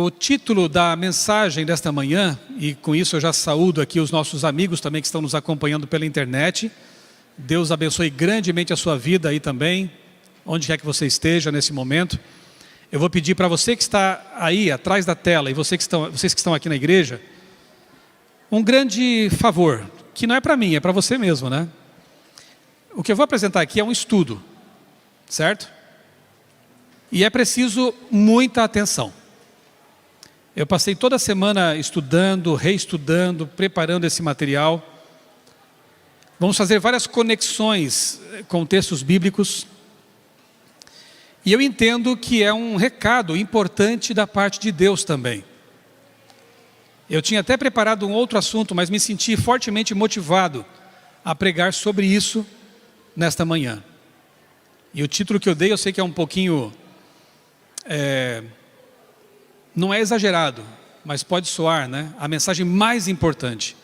O título da mensagem desta manhã, e com isso eu já saúdo aqui os nossos amigos também que estão nos acompanhando pela internet. Deus abençoe grandemente a sua vida aí também, onde quer que você esteja nesse momento. Eu vou pedir para você que está aí atrás da tela e vocês que estão aqui na igreja, um grande favor, que não é para mim, é para você mesmo, né? O que eu vou apresentar aqui é um estudo, certo? E é preciso muita atenção. Eu passei toda a semana estudando, reestudando, preparando esse material. Vamos fazer várias conexões com textos bíblicos. E eu entendo que é um recado importante da parte de Deus também. Eu tinha até preparado um outro assunto, mas me senti fortemente motivado a pregar sobre isso nesta manhã. E o título que eu dei, eu sei que é um pouquinho... não é exagerado, mas pode soar, né? A mensagem mais importante.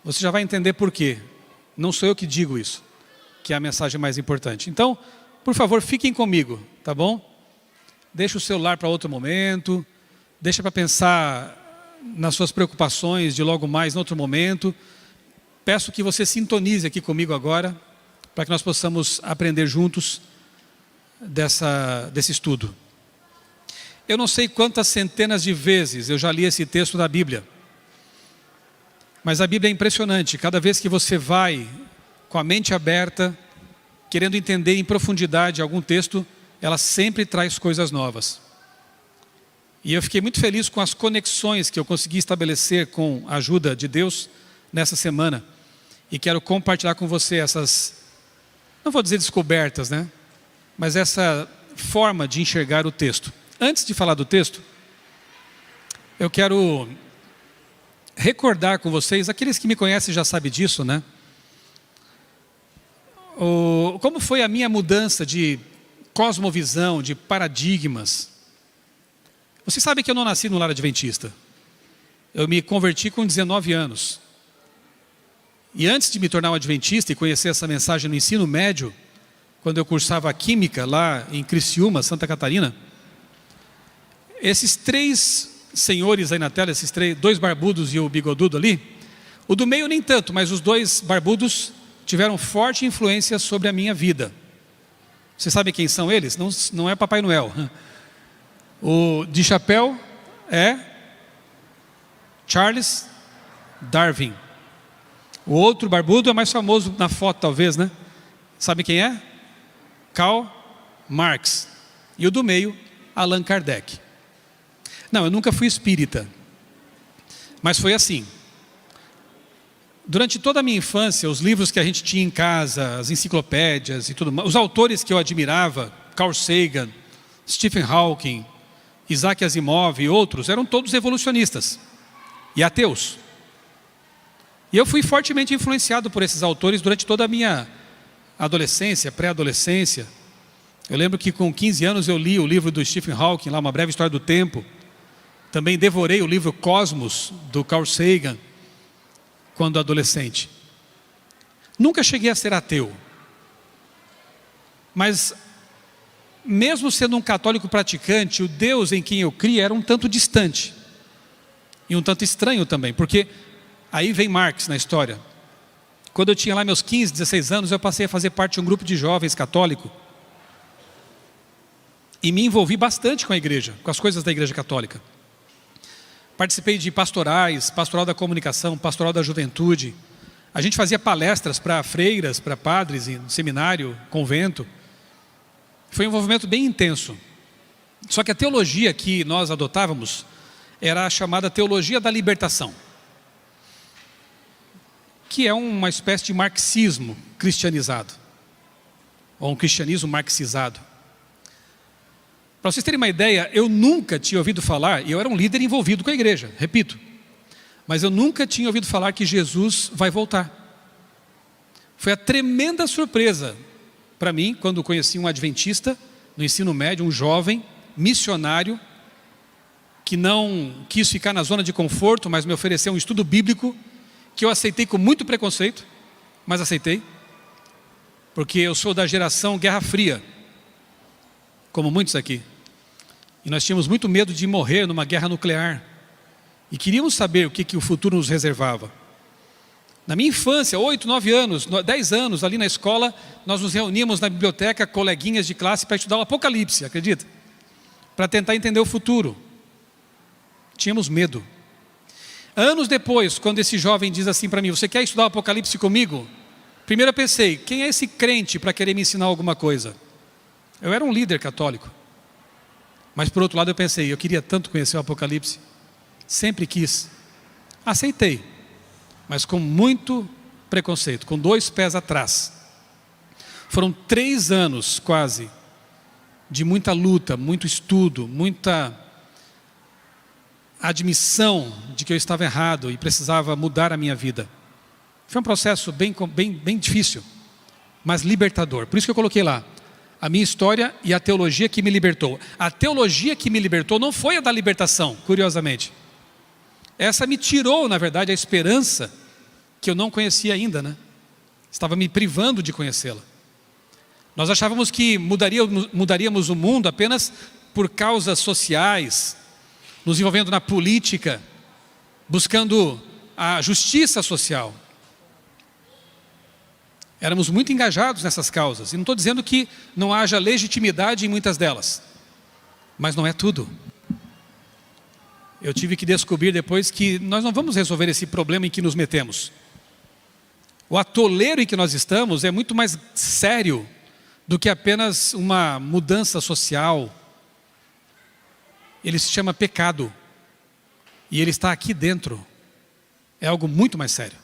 Você já vai entender por quê. Não sou eu que digo isso, que é a mensagem mais importante. Então, por favor, fiquem comigo, tá bom? Deixa o celular para outro momento, deixa para pensar nas suas preocupações de logo mais, em outro momento. Peço que você sintonize aqui comigo agora, para que nós possamos aprender juntos desse estudo. Eu não sei quantas centenas de vezes eu já li esse texto da Bíblia. Mas a Bíblia é impressionante. Cada vez que você vai com a mente aberta, querendo entender em profundidade algum texto, ela sempre traz coisas novas. E eu fiquei muito feliz com as conexões que eu consegui estabelecer com a ajuda de Deus nessa semana. E quero compartilhar com você essas, não vou dizer descobertas, né? Mas essa forma de enxergar o texto. Antes de falar do texto, eu quero recordar com vocês, aqueles que me conhecem já sabem disso, né? Como foi a minha mudança de cosmovisão, de paradigmas. Vocês sabem que eu não nasci no lar adventista. Eu me converti com 19 anos. E antes de me tornar um adventista e conhecer essa mensagem no ensino médio, quando eu cursava Química lá em Criciúma, Santa Catarina, esses três senhores aí na tela, dois barbudos e o bigodudo ali, o do meio nem tanto, mas os dois barbudos tiveram forte influência sobre a minha vida. Você sabe quem são eles? Não é Papai Noel. O de chapéu é Charles Darwin. O outro barbudo é mais famoso na foto talvez, né? Sabe quem é? Karl Marx. E o do meio, Allan Kardec. Não, eu nunca fui espírita, mas foi assim. Durante toda a minha infância, os livros que a gente tinha em casa, as enciclopédias e tudo mais, os autores que eu admirava, Carl Sagan, Stephen Hawking, Isaac Asimov e outros, eram todos evolucionistas e ateus. E eu fui fortemente influenciado por esses autores durante toda a minha adolescência, pré-adolescência. Eu lembro que com 15 anos eu li o livro do Stephen Hawking, lá, Uma Breve História do Tempo. Também devorei o livro Cosmos, do Carl Sagan, quando adolescente. Nunca cheguei a ser ateu. Mas, mesmo sendo um católico praticante, o Deus em quem eu cria era um tanto distante. E um tanto estranho também, porque aí vem Marx na história. Quando eu tinha lá meus 15, 16 anos, eu passei a fazer parte de um grupo de jovens católico. E me envolvi bastante com a igreja, com as coisas da igreja católica. Participei de pastorais, pastoral da comunicação, pastoral da juventude. A gente fazia palestras para freiras, para padres, em seminário, convento. Foi um envolvimento bem intenso. Só que a teologia que nós adotávamos era a chamada teologia da libertação, que é uma espécie de marxismo cristianizado, ou um cristianismo marxizado. Para vocês terem uma ideia, eu nunca tinha ouvido falar, e eu era um líder envolvido com a igreja, repito, mas eu nunca tinha ouvido falar que Jesus vai voltar. Foi a tremenda surpresa para mim, quando conheci um adventista no ensino médio, um jovem missionário, que não quis ficar na zona de conforto, mas me ofereceu um estudo bíblico, que eu aceitei com muito preconceito, mas aceitei, porque eu sou da geração Guerra Fria, como muitos aqui. E nós tínhamos muito medo de morrer numa guerra nuclear. E queríamos saber o que o futuro nos reservava. Na minha infância, 8, 9 anos, 10 anos, ali na escola, nós nos reuníamos na biblioteca, coleguinhas de classe, para estudar o Apocalipse, acredita? Para tentar entender o futuro. Tínhamos medo. Anos depois, quando esse jovem diz assim para mim, você quer estudar o Apocalipse comigo? Primeiro eu pensei, quem é esse crente para querer me ensinar alguma coisa? Eu era um líder católico. Mas por outro lado eu pensei, eu queria tanto conhecer o Apocalipse. Sempre quis. Aceitei. Mas com muito preconceito, com 2 pés atrás. Foram 3 anos quase, de muita luta, muito estudo, muita admissão de que eu estava errado e precisava mudar a minha vida. Foi um processo bem difícil, mas libertador. Por isso que eu coloquei lá, a minha história e a teologia que me libertou. A teologia que me libertou não foi a da libertação, curiosamente. Essa me tirou, na verdade, a esperança que eu não conhecia ainda, né? Estava me privando de conhecê-la. Nós achávamos que mudaríamos o mundo apenas por causas sociais, nos envolvendo na política, buscando a justiça social. Éramos muito engajados nessas causas. E não estou dizendo que não haja legitimidade em muitas delas. Mas não é tudo. Eu tive que descobrir depois que nós não vamos resolver esse problema em que nos metemos. O atoleiro em que nós estamos é muito mais sério do que apenas uma mudança social. Ele se chama pecado. E ele está aqui dentro. É algo muito mais sério.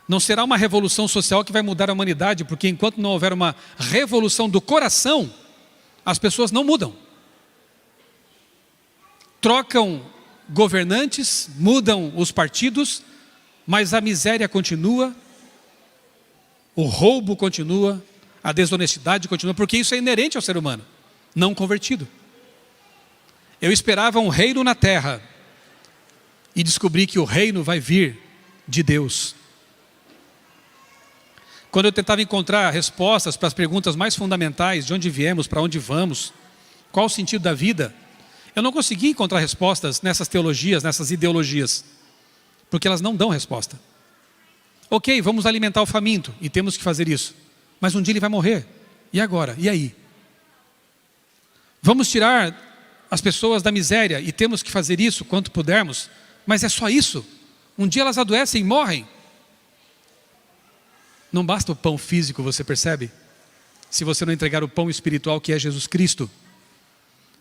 Não será uma revolução social que vai mudar a humanidade, porque enquanto não houver uma revolução do coração, as pessoas não mudam. Trocam governantes, mudam os partidos, mas a miséria continua, o roubo continua, a desonestidade continua, porque isso é inerente ao ser humano, não convertido. Eu esperava um reino na terra e descobri que o reino vai vir de Deus. Quando eu tentava encontrar respostas para as perguntas mais fundamentais, de onde viemos, para onde vamos, qual o sentido da vida, eu não conseguia encontrar respostas nessas teologias, nessas ideologias, porque elas não dão resposta. Ok, vamos alimentar o faminto, e temos que fazer isso, mas um dia ele vai morrer, e agora? E aí? Vamos tirar as pessoas da miséria, e temos que fazer isso quanto pudermos, mas é só isso? Um dia elas adoecem e morrem. Não basta o pão físico, você percebe? Se você não entregar o pão espiritual que é Jesus Cristo.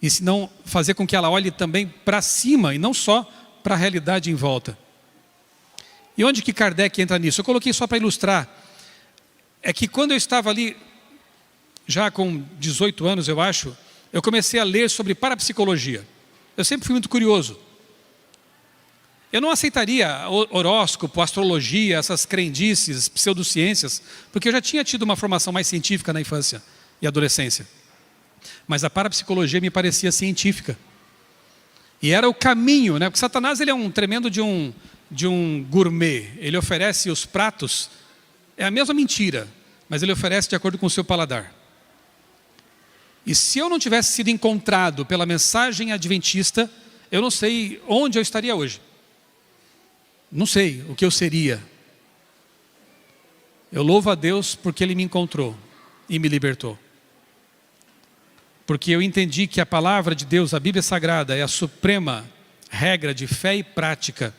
E se não fazer com que ela olhe também para cima e não só para a realidade em volta. E onde que Kardec entra nisso? Eu coloquei só para ilustrar. É que quando eu estava ali, já com 18 anos eu acho, eu comecei a ler sobre parapsicologia. Eu sempre fui muito curioso. Eu não aceitaria horóscopo, astrologia, essas crendices, pseudociências, porque eu já tinha tido uma formação mais científica na infância e adolescência. Mas a parapsicologia me parecia científica. E era o caminho, né? Porque Satanás ele é um tremendo de um gourmet. Ele oferece os pratos, é a mesma mentira, mas ele oferece de acordo com o seu paladar. E se eu não tivesse sido encontrado pela mensagem adventista, eu não sei onde eu estaria hoje. Não sei o que eu seria. Eu louvo a Deus porque Ele me encontrou e me libertou. Porque eu entendi que a palavra de Deus, a Bíblia Sagrada, é a suprema regra de fé e prática.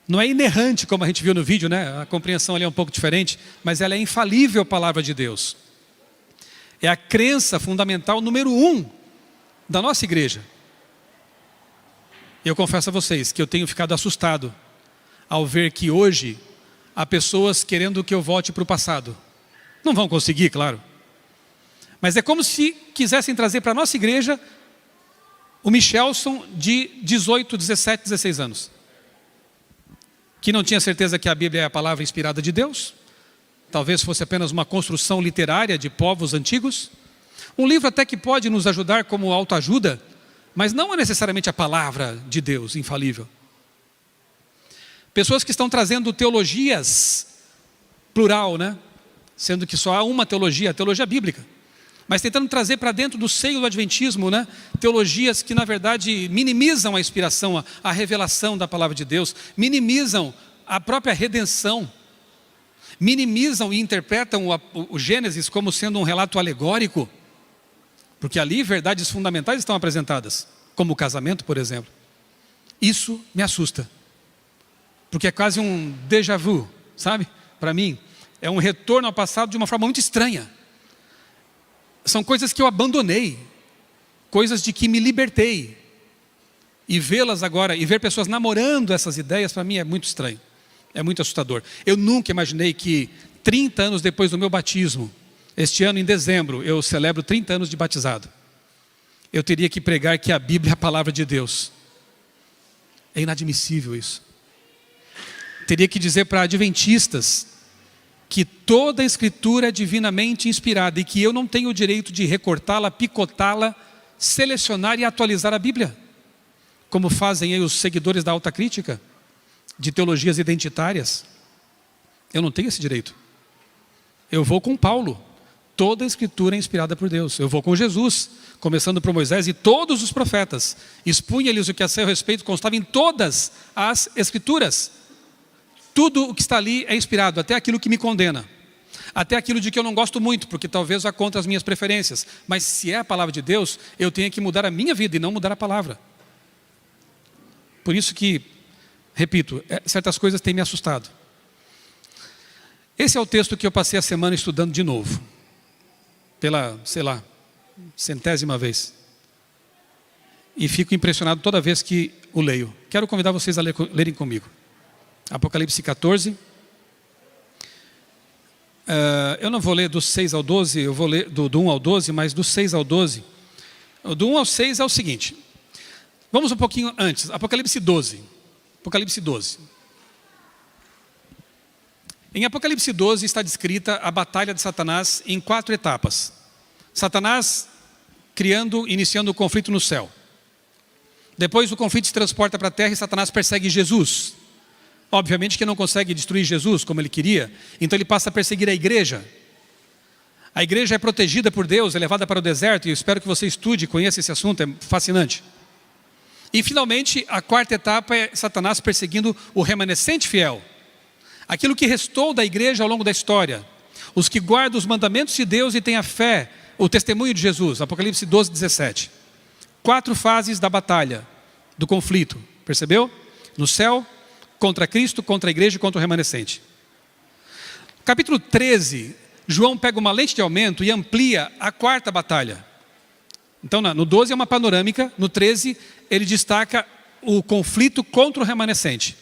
Não é inerrante como a gente viu no vídeo, né? A compreensão ali é um pouco diferente, mas ela é infalível a palavra de Deus. É a crença fundamental número 1 da nossa igreja. Eu confesso a vocês que eu tenho ficado assustado ao ver que hoje há pessoas querendo que eu volte para o passado. Não vão conseguir, claro. Mas é como se quisessem trazer para a nossa igreja o Michelson de 18, 17, 16 anos. Que não tinha certeza que a Bíblia é a palavra inspirada de Deus. Talvez fosse apenas uma construção literária de povos antigos. Um livro até que pode nos ajudar como autoajuda, mas não é necessariamente a palavra de Deus infalível. Pessoas que estão trazendo teologias, plural, né? Sendo que só há uma teologia, a teologia bíblica. mas tentando trazer para dentro do seio do adventismo, né, teologias que na verdade minimizam a inspiração, a revelação da palavra de Deus, minimizam a própria redenção, minimizam e interpretam o Gênesis como sendo um relato alegórico, porque ali verdades fundamentais estão apresentadas, como o casamento, por exemplo. Isso me assusta, porque é quase um déjà vu, sabe? Para mim, é um retorno ao passado de uma forma muito estranha. São coisas que eu abandonei, coisas de que me libertei, e vê-las agora, e ver pessoas namorando essas ideias, para mim é muito estranho, é muito assustador. Eu nunca imaginei que 30 anos depois do meu batismo, este ano em dezembro, eu celebro 30 anos de batizado, eu teria que pregar que a Bíblia é a palavra de Deus. É inadmissível isso. Teria que dizer para adventistas que toda a Escritura é divinamente inspirada e que eu não tenho o direito de recortá-la, picotá-la, selecionar e atualizar a Bíblia, como fazem aí os seguidores da alta crítica, de teologias identitárias. Eu não tenho esse direito. Eu vou com Paulo. Toda a Escritura é inspirada por Deus. Eu vou com Jesus, começando por Moisés e todos os profetas. Expunha-lhes o que a seu respeito constava em todas as Escrituras. Tudo o que está ali é inspirado, até aquilo que me condena. Até aquilo de que eu não gosto muito, porque talvez vá contra as minhas preferências. Mas se é a palavra de Deus, eu tenho que mudar a minha vida e não mudar a palavra. Por isso que, repito, certas coisas têm me assustado. Esse é o texto que eu passei a semana estudando de novo. Pela, sei lá, centésima vez. E fico impressionado toda vez que o leio. Quero convidar vocês a lerem comigo. Apocalipse 14. Eu não vou ler do 6 ao 12, eu vou ler do 1 ao 12, mas do 6 ao 12. Do 1 ao 6 é o seguinte. Vamos um pouquinho antes. Apocalipse 12. Apocalipse 12. Em Apocalipse 12 está descrita a batalha de Satanás em 4 etapas. Satanás iniciando o conflito no céu. Depois o conflito se transporta para a terra e Satanás persegue Jesus. Obviamente que não consegue destruir Jesus como ele queria, então ele passa a perseguir a igreja. A igreja é protegida por Deus, é levada para o deserto, e eu espero que você estude e conheça esse assunto, é fascinante. E finalmente a 4ª etapa é Satanás perseguindo o remanescente fiel. Aquilo que restou da igreja ao longo da história. Os que guardam os mandamentos de Deus e têm a fé, o testemunho de Jesus. Apocalipse 12, 17. 4 fases da batalha, do conflito. Percebeu? No céu, contra Cristo, contra a igreja e contra o remanescente. Capítulo 13, João pega uma lente de aumento e amplia a 4ª batalha. Então no 12 é uma panorâmica, no 13 ele destaca o conflito contra o remanescente.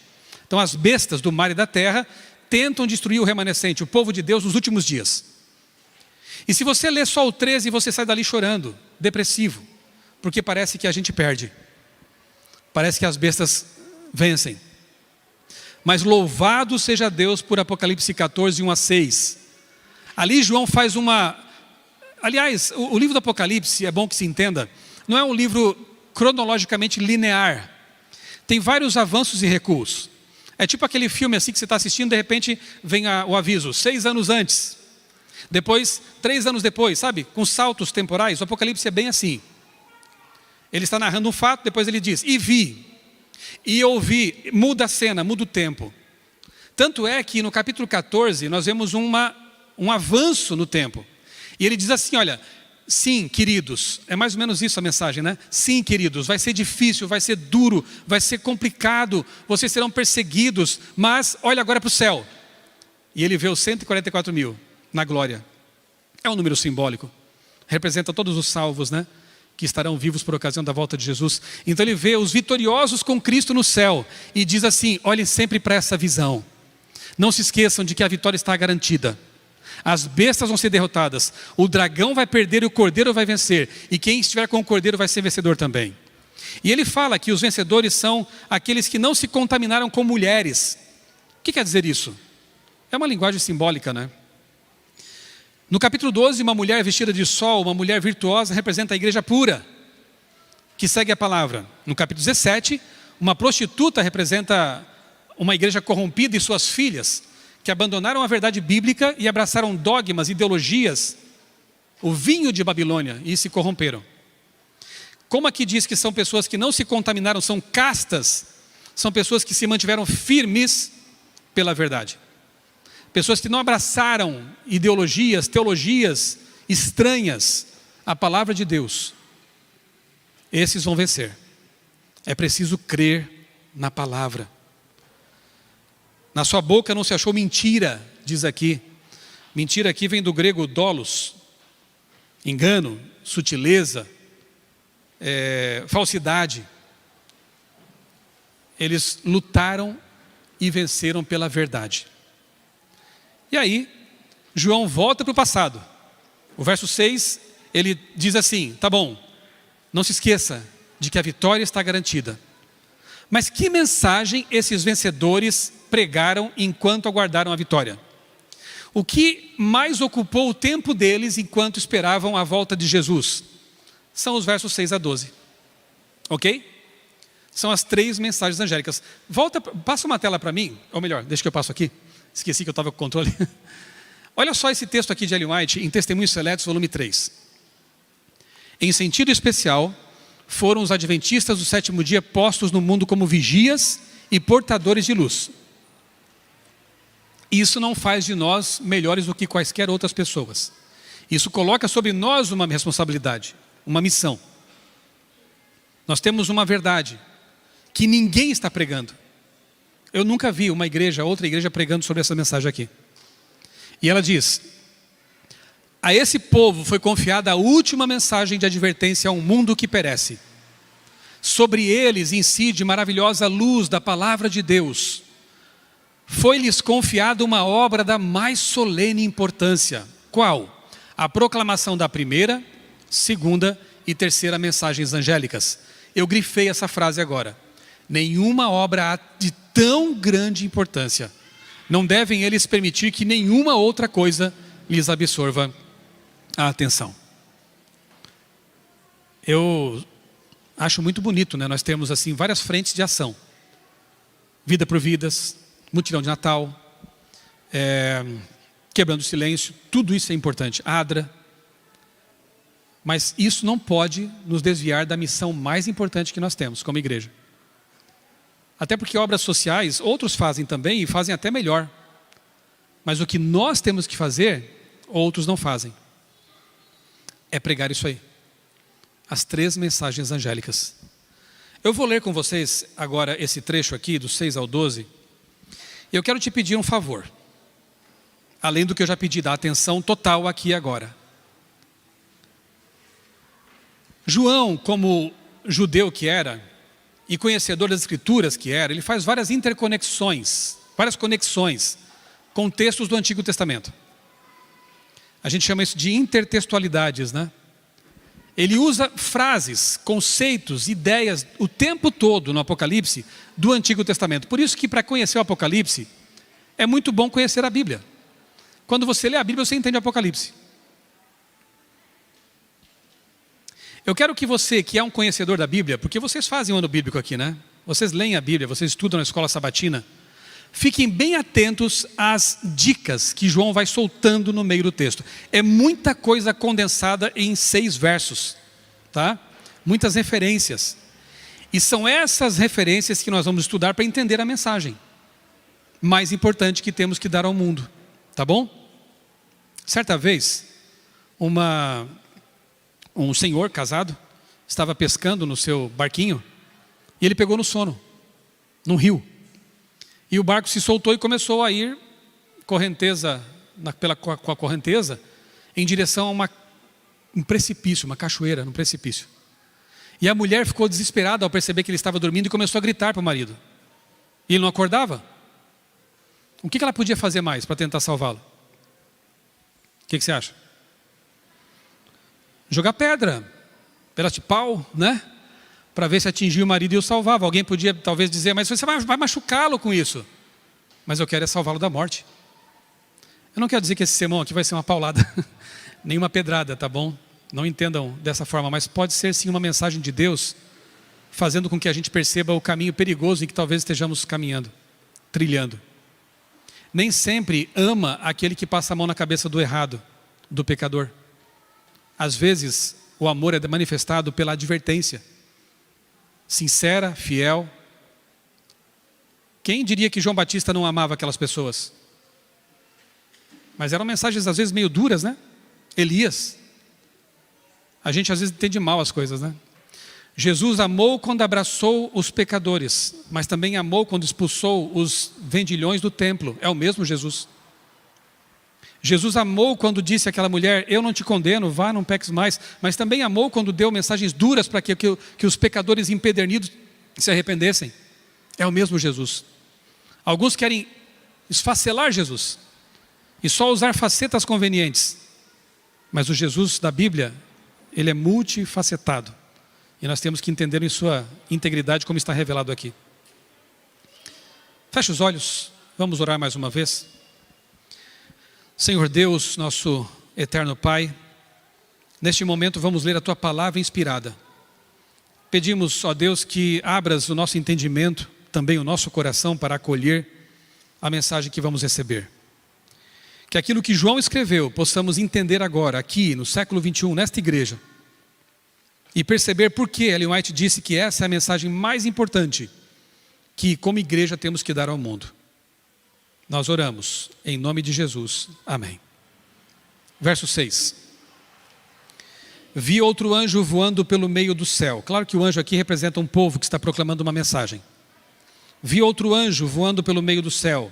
Então as bestas do mar e da terra tentam destruir o remanescente, o povo de Deus nos últimos dias. E se você lê só o 13, você sai dali chorando, depressivo, porque parece que a gente perde. Parece que as bestas vencem. Mas louvado seja Deus por Apocalipse 14, 1 a 6. Ali João faz uma... Aliás, o livro do Apocalipse, é bom que se entenda, não é um livro cronologicamente linear. Tem vários avanços e recuos. É tipo aquele filme assim que você está assistindo, de repente vem o aviso, 6 anos antes. Depois, 3 anos depois, sabe? Com saltos temporais, o Apocalipse é bem assim. Ele está narrando um fato, depois ele diz, e vi, e ouvi, muda a cena, muda o tempo. Tanto é que no capítulo 14, nós vemos um avanço no tempo. E ele diz assim, olha, sim, queridos, é mais ou menos isso a mensagem, né? Sim, queridos, vai ser difícil, vai ser duro, vai ser complicado, vocês serão perseguidos, mas olha agora para o céu. E ele vê os 144 mil na glória. É um número simbólico, representa todos os salvos, né? Que estarão vivos por ocasião da volta de Jesus. Então ele vê os vitoriosos com Cristo no céu e diz assim, olhem sempre para essa visão. Não se esqueçam de que a vitória está garantida. As bestas vão ser derrotadas, o dragão vai perder e o cordeiro vai vencer. E quem estiver com o cordeiro vai ser vencedor também. E ele fala que os vencedores são aqueles que não se contaminaram com mulheres. O que quer dizer isso? É uma linguagem simbólica, né? No capítulo 12, uma mulher vestida de sol, uma mulher virtuosa, representa a igreja pura, que segue a palavra. No capítulo 17, uma prostituta representa uma igreja corrompida e suas filhas, que abandonaram a verdade bíblica e abraçaram dogmas, ideologias o vinho de Babilônia, e se corromperam. Como aqui diz que são pessoas que não se contaminaram, são castas, são pessoas que se mantiveram firmes pela verdade. Pessoas que não abraçaram ideologias, teologias estranhas à palavra de Deus. Esses vão vencer. É preciso crer na palavra. Na sua boca não se achou mentira, diz aqui. Mentira aqui vem do grego dolos, engano, sutileza, falsidade. Eles lutaram e venceram pela verdade. E aí, João volta para o passado. O verso 6, ele diz assim, tá bom, não se esqueça de que a vitória está garantida. Mas que mensagem esses vencedores pregaram enquanto aguardaram a vitória? O que mais ocupou o tempo deles enquanto esperavam a volta de Jesus? São os versos 6 a 12. Ok? São as 3 mensagens angélicas. Passa uma tela para mim, ou melhor, deixa que eu passo aqui. Esqueci que eu estava com o controle. Olha só esse texto aqui de Ellen White, em Testemunhos Seletos, volume 3. Em sentido especial, foram os adventistas do 7º dia postos no mundo como vigias e portadores de luz. Isso não faz de nós melhores do que quaisquer outras pessoas. Isso coloca sobre nós uma responsabilidade, uma missão. Nós temos uma verdade que ninguém está pregando. Eu nunca vi uma igreja, outra igreja pregando sobre essa mensagem aqui. E ela diz: a esse povo foi confiada a última mensagem de advertência a um mundo que perece. Sobre eles incide maravilhosa luz da palavra de Deus. Foi-lhes confiada uma obra da mais solene importância. Qual? A proclamação da primeira, segunda e terceira mensagens angélicas. Eu grifei essa frase agora. Nenhuma obra há de tão grande importância. Não devem eles permitir que nenhuma outra coisa lhes absorva a atenção. Eu acho muito bonito, né? Nós temos assim várias frentes de ação. Vida por Vidas, Mutirão de Natal, Quebrando o Silêncio, tudo isso é importante. ADRA. Mas isso não pode nos desviar da missão mais importante que nós temos como igreja. Até porque obras sociais, outros fazem também e fazem até melhor. Mas o que nós temos que fazer, outros não fazem. É pregar isso aí. As 3 mensagens angélicas. Eu vou ler com vocês agora esse trecho aqui, do 6 ao 12. E eu quero te pedir um favor. Além do que eu já pedi, da atenção total aqui e agora. João, como judeu que era, e conhecedor das escrituras que era, ele faz várias interconexões, várias conexões com textos do Antigo Testamento. A gente chama isso de intertextualidades, né? Ele usa frases, conceitos, ideias o tempo todo no Apocalipse do Antigo Testamento. Por isso que para conhecer o Apocalipse é muito bom conhecer a Bíblia. Quando você lê a Bíblia, você entende o Apocalipse. Eu quero que você, que é um conhecedor da Bíblia, porque vocês fazem o ano bíblico aqui, né? Vocês leem a Bíblia, vocês estudam na escola sabatina. Fiquem bem atentos às dicas que João vai soltando no meio do texto. É muita coisa condensada em 6 versos, tá? Muitas referências. E são essas referências que nós vamos estudar para entender a mensagem mais importante que temos que dar ao mundo, tá bom? Certa vez, um senhor casado estava pescando no seu barquinho e ele pegou no sono, num rio. E o barco se soltou e começou a ir correnteza, com a correnteza em direção a um precipício, uma cachoeira, num precipício. E a mulher ficou desesperada ao perceber que ele estava dormindo e começou a gritar para o marido. E ele não acordava. O que ela podia fazer mais para tentar salvá-lo? O que você acha? Jogar pedra, pedaço de pau, né? Para ver se atingia o marido e o salvava. Alguém podia talvez dizer, mas você vai machucá-lo com isso. Mas eu quero é salvá-lo da morte. Eu não quero dizer que esse sermão aqui vai ser uma paulada, nem uma pedrada, tá bom? Não entendam dessa forma, mas pode ser sim uma mensagem de Deus, fazendo com que a gente perceba o caminho perigoso em que talvez estejamos caminhando, trilhando. Nem sempre ama aquele que passa a mão na cabeça do errado, do pecador. Às vezes, o amor é manifestado pela advertência. Sincera, fiel. Quem diria que João Batista não amava aquelas pessoas? Mas eram mensagens às vezes meio duras, né? Elias. A gente às vezes entende mal as coisas, né? Jesus amou quando abraçou os pecadores, mas também amou quando expulsou os vendilhões do templo. É o mesmo Jesus. Jesus amou quando disse àquela mulher: eu não te condeno, vá, não peques mais. Mas também amou quando deu mensagens duras para que os pecadores empedernidos se arrependessem. É o mesmo Jesus. Alguns querem esfacelar Jesus e só usar facetas convenientes. Mas o Jesus da Bíblia, ele é multifacetado. E nós temos que entender em sua integridade como está revelado aqui. Feche os olhos, vamos orar mais uma vez. Senhor Deus, nosso eterno Pai, neste momento vamos ler a Tua palavra inspirada. Pedimos, ó Deus, que abras o nosso entendimento, também o nosso coração para acolher a mensagem que vamos receber. Que aquilo que João escreveu, possamos entender agora, aqui no século 21, nesta igreja, e perceber por que Ellen White disse que essa é a mensagem mais importante que como igreja temos que dar ao mundo. Nós oramos em nome de Jesus. Amém. Verso 6. Vi outro anjo voando pelo meio do céu. Claro que o anjo aqui representa um povo que está proclamando uma mensagem. Vi outro anjo voando pelo meio do céu,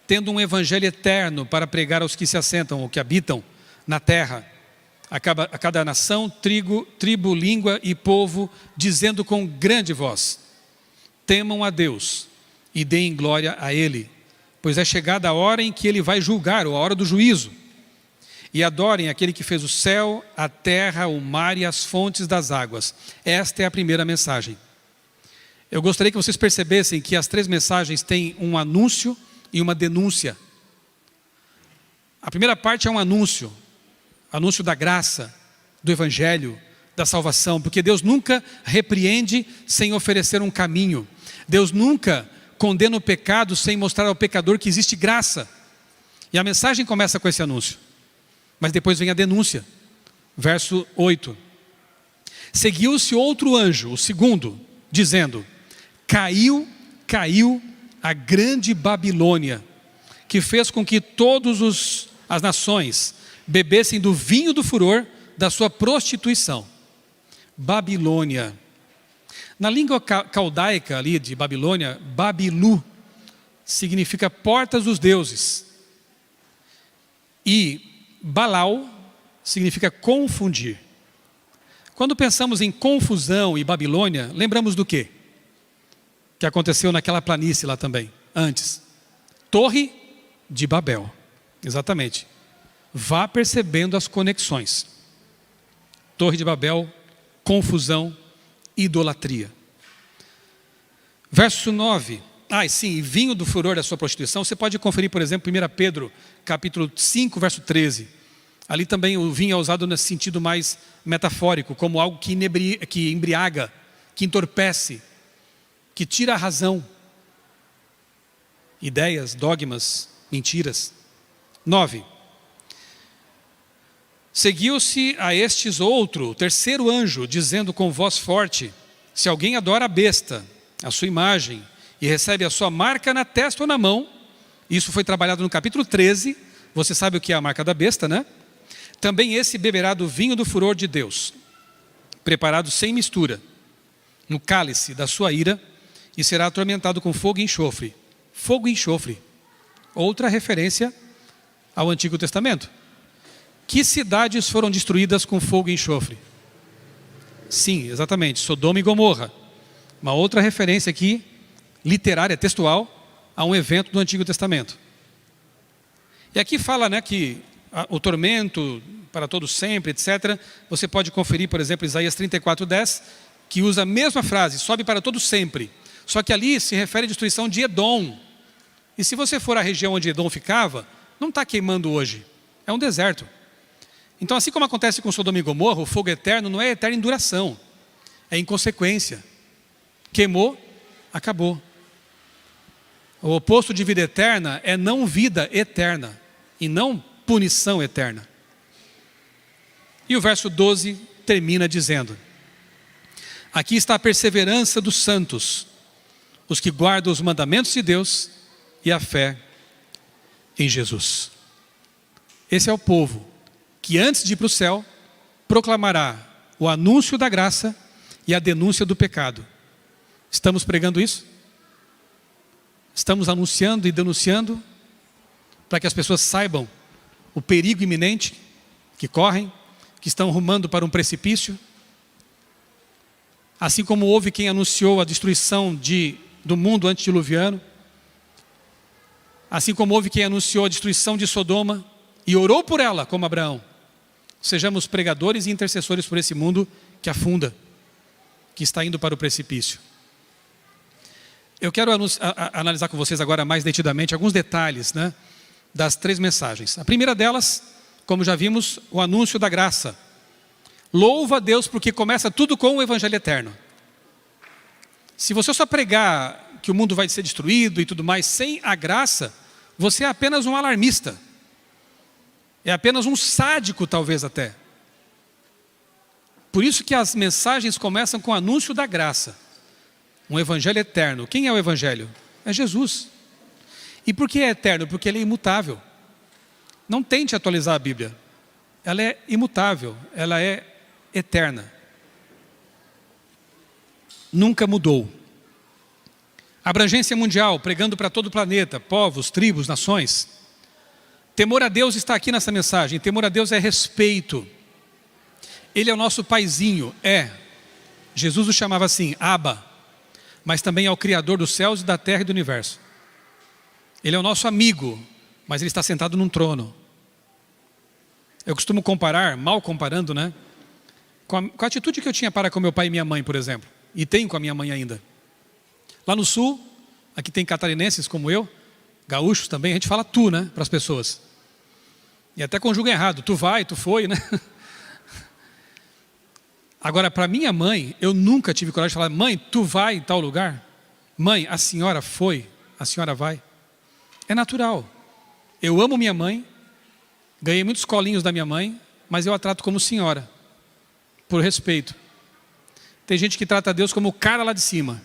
tendo um evangelho eterno para pregar aos que se assentam ou que habitam na terra, a cada nação, tribo, língua e povo, dizendo com grande voz: temam a Deus e deem glória a Ele, pois é chegada a hora em que Ele vai julgar, ou a hora do juízo. E adorem aquele que fez o céu, a terra, o mar e as fontes das águas. Esta é a primeira mensagem. Eu gostaria que vocês percebessem que as três mensagens têm um anúncio e uma denúncia. A primeira parte é um anúncio da graça, do evangelho, da salvação, porque Deus nunca repreende sem oferecer um caminho. Deus nunca condena o pecado sem mostrar ao pecador que existe graça. E a mensagem começa com esse anúncio, mas depois vem a denúncia. Verso 8. Seguiu-se outro anjo, o segundo, dizendo: caiu a grande Babilônia, que fez com que todas as nações bebessem do vinho do furor da sua prostituição. Babilônia. Na língua caldaica ali de Babilônia, Babilu significa portas dos deuses. E Balau significa confundir. Quando pensamos em confusão e Babilônia, lembramos do quê? Que aconteceu naquela planície lá também, antes. Torre de Babel. Exatamente. Vá percebendo as conexões. Torre de Babel, confusão, idolatria. Verso 9. Sim, vinho do furor da sua prostituição. Você pode conferir, por exemplo, 1 Pedro, capítulo 5, verso 13. Ali também o vinho é usado nesse sentido mais metafórico, como algo que embriaga, que entorpece, que tira a razão. Ideias, dogmas, mentiras. 9. Seguiu-se a estes outro, terceiro anjo, dizendo com voz forte: se alguém adora a besta, a sua imagem, e recebe a sua marca na testa ou na mão, isso foi trabalhado no capítulo 13, você sabe o que é a marca da besta, né? Também esse beberá do vinho do furor de Deus, preparado sem mistura, no cálice da sua ira, e será atormentado com fogo e enxofre. Fogo e enxofre. Outra referência ao Antigo Testamento. Que cidades foram destruídas com fogo e enxofre? Sim, exatamente, Sodoma e Gomorra. Uma outra referência aqui, literária, textual, a um evento do Antigo Testamento. E aqui fala, né, que o tormento para todos sempre, etc. Você pode conferir, por exemplo, Isaías 34:10, que usa a mesma frase, sobe para todos sempre. Só que ali se refere à destruição de Edom. E se você for à região onde Edom ficava, não está queimando hoje, é um deserto. Então, assim como acontece com Sodoma e Gomorra, o fogo eterno não é eterno em duração, é em consequência. Queimou, acabou. O oposto de vida eterna é não vida eterna e não punição eterna. E o verso 12 termina dizendo: aqui está a perseverança dos santos, os que guardam os mandamentos de Deus e a fé em Jesus. Esse é o povo que antes de ir para o céu, proclamará o anúncio da graça e a denúncia do pecado. Estamos pregando isso? Estamos anunciando e denunciando para que as pessoas saibam o perigo iminente que correm, que estão rumando para um precipício? Assim como houve quem anunciou a destruição do mundo antediluviano, assim como houve quem anunciou a destruição de Sodoma e orou por ela, como Abraão, sejamos pregadores e intercessores por esse mundo que afunda, que está indo para o precipício. Eu quero analisar com vocês agora mais detidamente alguns detalhes, né, das 3 mensagens. A primeira delas, como já vimos, o anúncio da graça. Louva a Deus porque começa tudo com o Evangelho eterno. Se você só pregar que o mundo vai ser destruído e tudo mais sem a graça, você é apenas um alarmista. É apenas um sádico, talvez até. Por isso que as mensagens começam com o anúncio da graça. Um evangelho eterno. Quem é o evangelho? É Jesus. E por que é eterno? Porque ele é imutável. Não tente atualizar a Bíblia. Ela é imutável, ela é eterna. Nunca mudou. Abrangência mundial, pregando para todo o planeta, povos, tribos, nações. Temor a Deus está aqui nessa mensagem. Temor a Deus é respeito. Ele é o nosso paizinho, Jesus o chamava assim, Abba, mas também é o Criador dos céus e da terra e do universo. Ele é o nosso amigo, mas ele está sentado num trono. Eu costumo comparar, mal comparando, né, com a atitude que eu tinha para com meu pai e minha mãe, por exemplo, e tenho com a minha mãe ainda. Lá no sul, aqui tem catarinenses como eu, gaúchos também, a gente fala tu, né, para as pessoas. E até conjuga errado, tu vai, tu foi, né? Agora, para minha mãe, eu nunca tive coragem de falar, mãe, tu vai em tal lugar? Mãe, a senhora foi, a senhora vai. É natural. Eu amo minha mãe, ganhei muitos colinhos da minha mãe, mas eu a trato como senhora, por respeito. Tem gente que trata Deus como o cara lá de cima.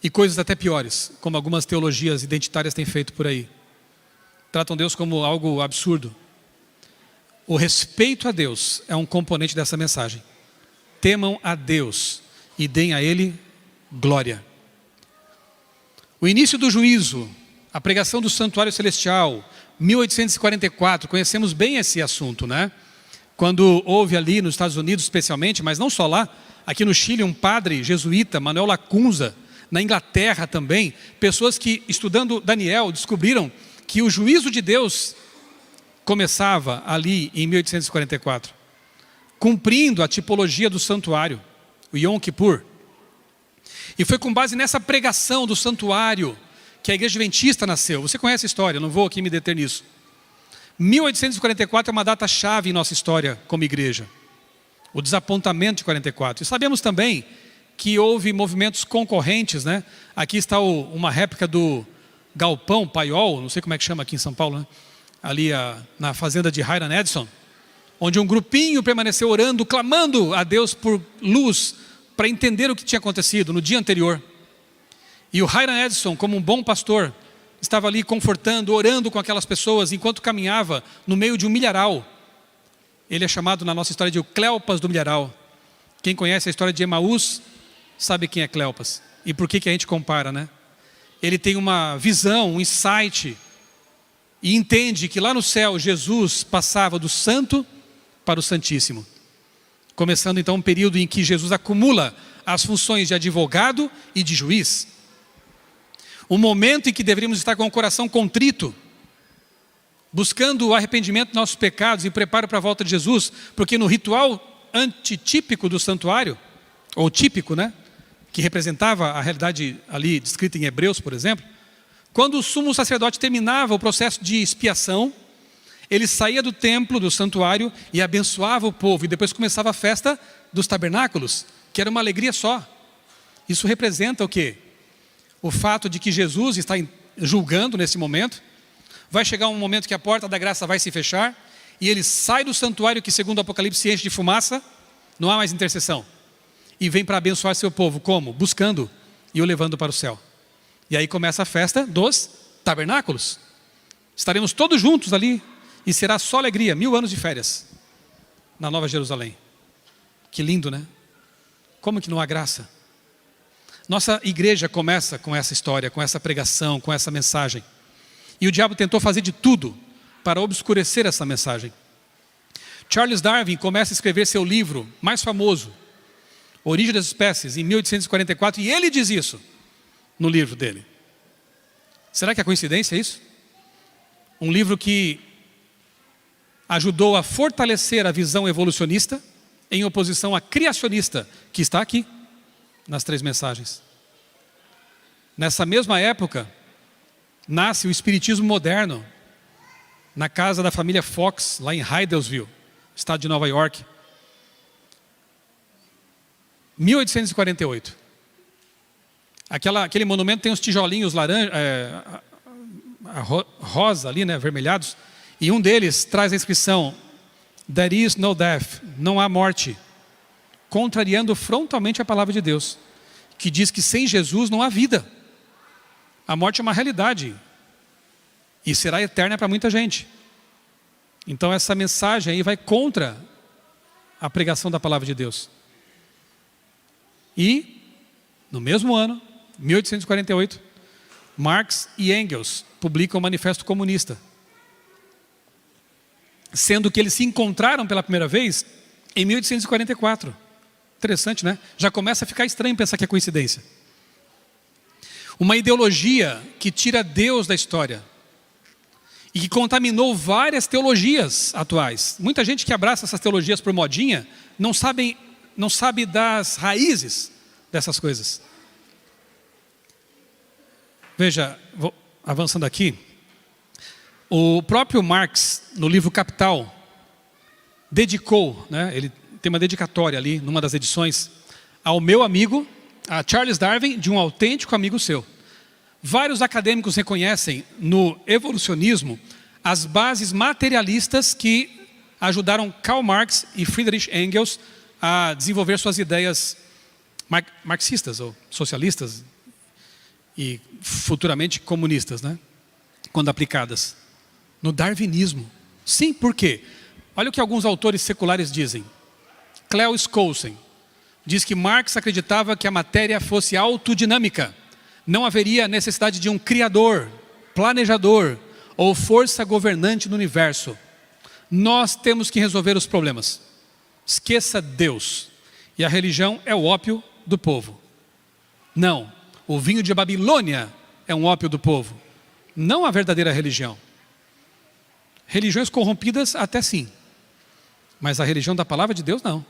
E coisas até piores, como algumas teologias identitárias têm feito por aí. Tratam Deus como algo absurdo. O respeito a Deus é um componente dessa mensagem. Temam a Deus e deem a Ele glória. O início do juízo, a pregação do santuário celestial, 1844, conhecemos bem esse assunto, né? Quando houve ali nos Estados Unidos especialmente, mas não só lá, aqui no Chile um padre jesuíta, Manuel Lacunza, na Inglaterra também, pessoas que estudando Daniel descobriram que o juízo de Deus começava ali em 1844, cumprindo a tipologia do santuário, o Yom Kippur. E foi com base nessa pregação do santuário que a igreja adventista nasceu. Você conhece a história, não vou aqui me deter nisso. 1844 é uma data-chave em nossa história como igreja. O desapontamento de 44. E sabemos também que houve movimentos concorrentes, né? Aqui está uma réplica do Galpão Paiol, não sei como é que chama aqui em São Paulo, né? Ali na fazenda de Hiram Edson, onde um grupinho permaneceu orando, clamando a Deus por luz, para entender o que tinha acontecido no dia anterior. E o Hiram Edson, como um bom pastor, estava ali confortando, orando com aquelas pessoas, enquanto caminhava no meio de um milharal. Ele é chamado na nossa história de o Cleopas do milharal. Quem conhece a história de Emaús, sabe quem é Cleopas. E por que a gente compara, né? Ele tem uma visão, um insight, e entende que lá no céu Jesus passava do santo para o santíssimo. Começando então um período em que Jesus acumula as funções de advogado e de juiz. Um momento em que deveríamos estar com o coração contrito, buscando o arrependimento dos nossos pecados e preparo para a volta de Jesus, porque no ritual antitípico do santuário, ou típico, né, que representava a realidade ali descrita em Hebreus, por exemplo, quando o sumo sacerdote terminava o processo de expiação, ele saía do templo, do santuário, e abençoava o povo, e depois começava a festa dos tabernáculos, que era uma alegria só. Isso representa o quê? O fato de que Jesus está julgando nesse momento, vai chegar um momento que a porta da graça vai se fechar, e ele sai do santuário que, segundo o Apocalipse, se enche de fumaça, não há mais intercessão. E vem para abençoar seu povo. Como? Buscando e o levando para o céu. E aí começa a festa dos tabernáculos. Estaremos todos juntos ali e será só alegria, 1000 anos de férias na Nova Jerusalém. Que lindo, né? Como que não há graça? Nossa igreja começa com essa história, com essa pregação, com essa mensagem. E o diabo tentou fazer de tudo para obscurecer essa mensagem. Charles Darwin começa a escrever seu livro mais famoso, Origem das Espécies, em 1844, e ele diz isso no livro dele. Será que é coincidência isso? Um livro que ajudou a fortalecer a visão evolucionista em oposição à criacionista, que está aqui nas 3 mensagens. Nessa mesma época, nasce o espiritismo moderno, na casa da família Fox, lá em Hydelsville, estado de Nova York. 1848. Aquele monumento tem uns tijolinhos laranja, rosa ali, né, avermelhados, e um deles traz a inscrição There is no death, não há morte, contrariando frontalmente a palavra de Deus, que diz que sem Jesus não há vida. A morte é uma realidade e será eterna para muita gente. Então essa mensagem aí vai contra a pregação da palavra de Deus. E no mesmo ano, 1848, Marx e Engels publicam o Manifesto Comunista, sendo que eles se encontraram pela primeira vez em 1844. Interessante, né? Já começa a ficar estranho pensar que é coincidência. Uma ideologia que tira Deus da história e que contaminou várias teologias atuais. Muita gente que abraça essas teologias por modinha não sabe das raízes dessas coisas. Veja, vou avançando aqui. O próprio Marx, no livro Capital, dedicou, né, ele tem uma dedicatória ali, numa das edições, ao meu amigo, a Charles Darwin, de um autêntico amigo seu. Vários acadêmicos reconhecem no evolucionismo as bases materialistas que ajudaram Karl Marx e Friedrich Engels a desenvolver suas ideias marxistas ou socialistas e futuramente comunistas, né, quando aplicadas. No darwinismo. Sim, por quê? Olha o que alguns autores seculares dizem. Cleo Skousen diz que Marx acreditava que a matéria fosse autodinâmica. Não haveria necessidade de um criador, planejador ou força governante no universo. Nós temos que resolver os problemas. Esqueça Deus. E a religião é o ópio do povo. Não, o vinho de Babilônia é um ópio do povo. Não a verdadeira religião. Religiões corrompidas até sim, mas a religião da palavra de Deus não.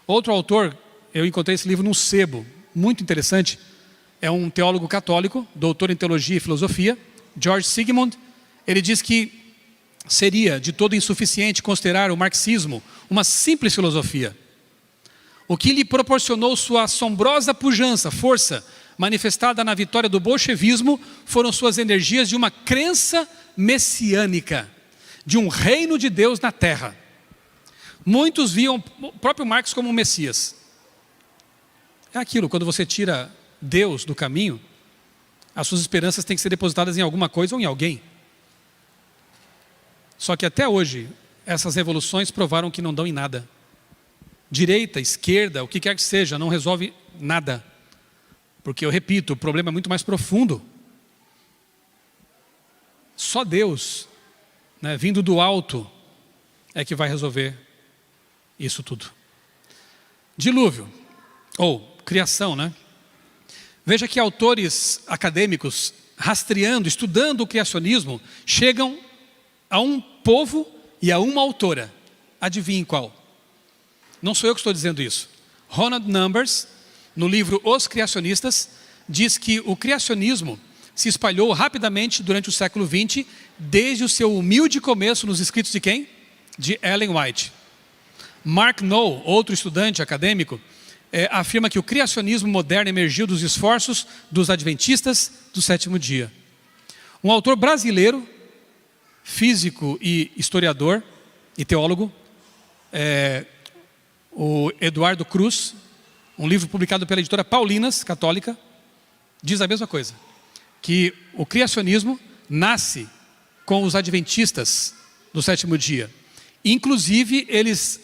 Outro autor, eu encontrei esse livro num sebo, muito interessante, é um teólogo católico, doutor em teologia e filosofia, George Sigmund. Ele diz que seria de todo insuficiente considerar o marxismo uma simples filosofia. O que lhe proporcionou sua assombrosa pujança, força, manifestada na vitória do bolchevismo, foram suas energias de uma crença messiânica, de um reino de Deus na terra. Muitos viam o próprio Marx como um Messias. É aquilo, quando você tira Deus do caminho, as suas esperanças têm que ser depositadas em alguma coisa ou em alguém. Só que até hoje, essas revoluções provaram que não dão em nada. Direita, esquerda, o que quer que seja, não resolve nada. Porque eu repito, o problema é muito mais profundo. Só Deus, né, vindo do alto, é que vai resolver isso tudo. Dilúvio, ou criação, né? Veja que autores acadêmicos, rastreando, estudando o criacionismo, chegam a um povo e a uma autora. Adivinhem qual? Não sou eu que estou dizendo isso. Ronald Numbers, no livro Os Criacionistas, diz que o criacionismo se espalhou rapidamente durante o século XX, desde o seu humilde começo nos escritos de quem? De Ellen White. Mark Noll, outro estudante acadêmico, afirma que o criacionismo moderno emergiu dos esforços dos adventistas do sétimo dia. Um autor brasileiro, físico e historiador, e teólogo, o Eduardo Cruz, um livro publicado pela editora Paulinas, católica, diz a mesma coisa, que o criacionismo nasce com os adventistas do sétimo dia. Inclusive, eles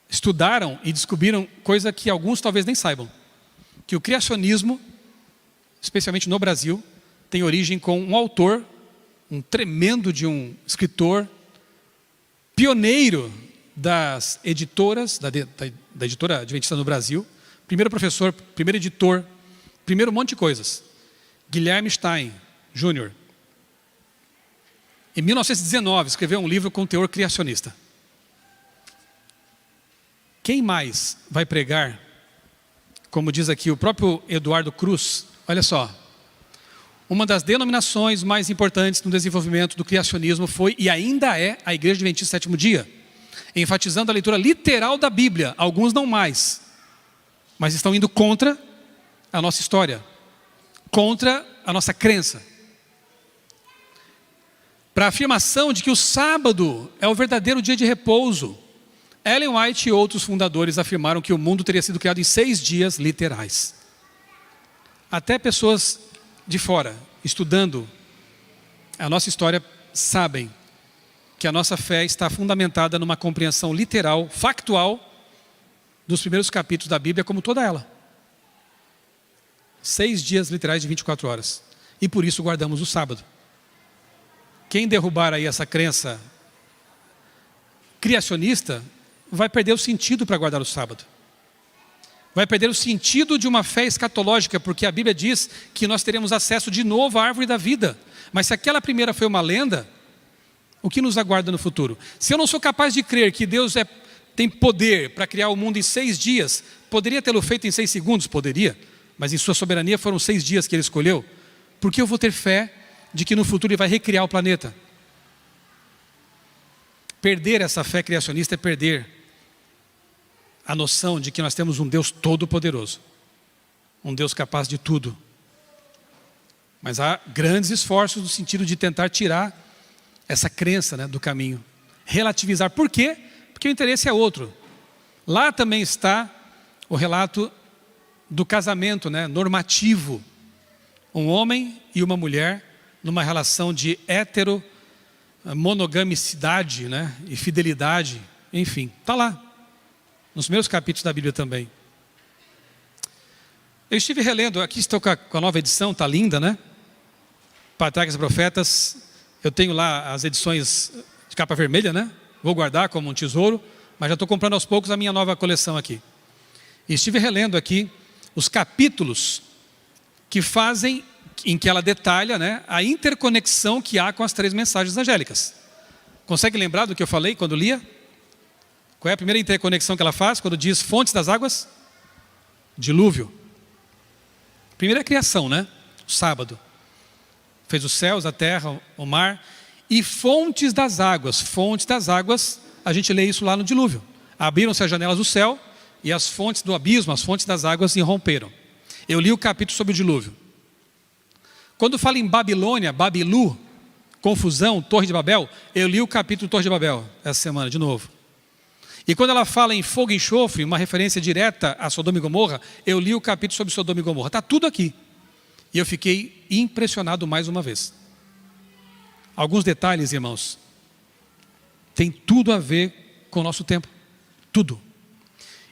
estudaram e descobriram coisa que alguns talvez nem saibam, que o criacionismo, especialmente no Brasil, tem origem com um autor, um tremendo de um escritor, pioneiro das editoras, da editora adventista no Brasil, primeiro professor, primeiro editor, primeiro monte de coisas, Guilherme Stein Jr. Em 1919, escreveu um livro com teor criacionista. Quem mais vai pregar, como diz aqui o próprio Eduardo Cruz, olha só, uma das denominações mais importantes no desenvolvimento do criacionismo foi e ainda é a Igreja Adventista do Sétimo Dia, enfatizando a leitura literal da Bíblia, alguns não mais, mas estão indo contra a nossa história, contra a nossa crença. Para a afirmação de que o sábado é o verdadeiro dia de repouso, Ellen White e outros fundadores afirmaram que o mundo teria sido criado em 6 dias literais. Até pessoas de fora, estudando a nossa história, sabem que a nossa fé está fundamentada numa compreensão literal, factual, dos primeiros capítulos da Bíblia, como toda ela. 6 dias literais de 24 horas. E por isso guardamos o sábado. Quem derrubar aí essa crença criacionista, vai perder o sentido para guardar o sábado. Vai perder o sentido de uma fé escatológica, porque a Bíblia diz que nós teremos acesso de novo à árvore da vida. Mas se aquela primeira foi uma lenda, o que nos aguarda no futuro? Se eu não sou capaz de crer que Deus tem poder para criar o mundo em 6 dias, poderia tê-lo feito em 6 segundos? Poderia, mas em sua soberania foram 6 dias que Ele escolheu. Por que eu vou ter fé de que no futuro Ele vai recriar o planeta? Perder essa fé criacionista é perder a noção de que nós temos um Deus todo-poderoso, um Deus capaz de tudo. Mas há grandes esforços no sentido de tentar tirar essa crença, né, do caminho, relativizar. Por quê? Porque o interesse é outro. Lá também está o relato do casamento, né, normativo. Um homem e uma mulher numa relação de heteromonogamicidade, né, e fidelidade, enfim, está lá. Nos primeiros capítulos da Bíblia também. Eu estive relendo, aqui estou com a nova edição, está linda, né? Patriarcas e Profetas. Eu tenho lá as edições de capa vermelha, né? Vou guardar como um tesouro, mas já estou comprando aos poucos a minha nova coleção aqui. E estive relendo aqui os capítulos que fazem, em que ela detalha, né, a interconexão que há com as 3 mensagens angélicas. Consegue lembrar do que eu falei quando lia? Qual é a primeira interconexão que ela faz quando diz fontes das águas? Dilúvio. Primeiro é a criação, né? O sábado. Fez os céus, a terra, o mar. E fontes das águas. Fontes das águas, a gente lê isso lá no dilúvio. Abriram-se as janelas do céu e as fontes do abismo, as fontes das águas se romperam. Eu li o capítulo sobre o dilúvio. Quando fala em Babilônia, Babilu, confusão, Torre de Babel, eu li o capítulo Torre de Babel essa semana, de novo. E quando ela fala em fogo e enxofre, uma referência direta a Sodoma e Gomorra, eu li o capítulo sobre Sodoma e Gomorra. Está tudo aqui. E eu fiquei impressionado mais uma vez. Alguns detalhes, irmãos, tem tudo a ver com o nosso tempo. Tudo.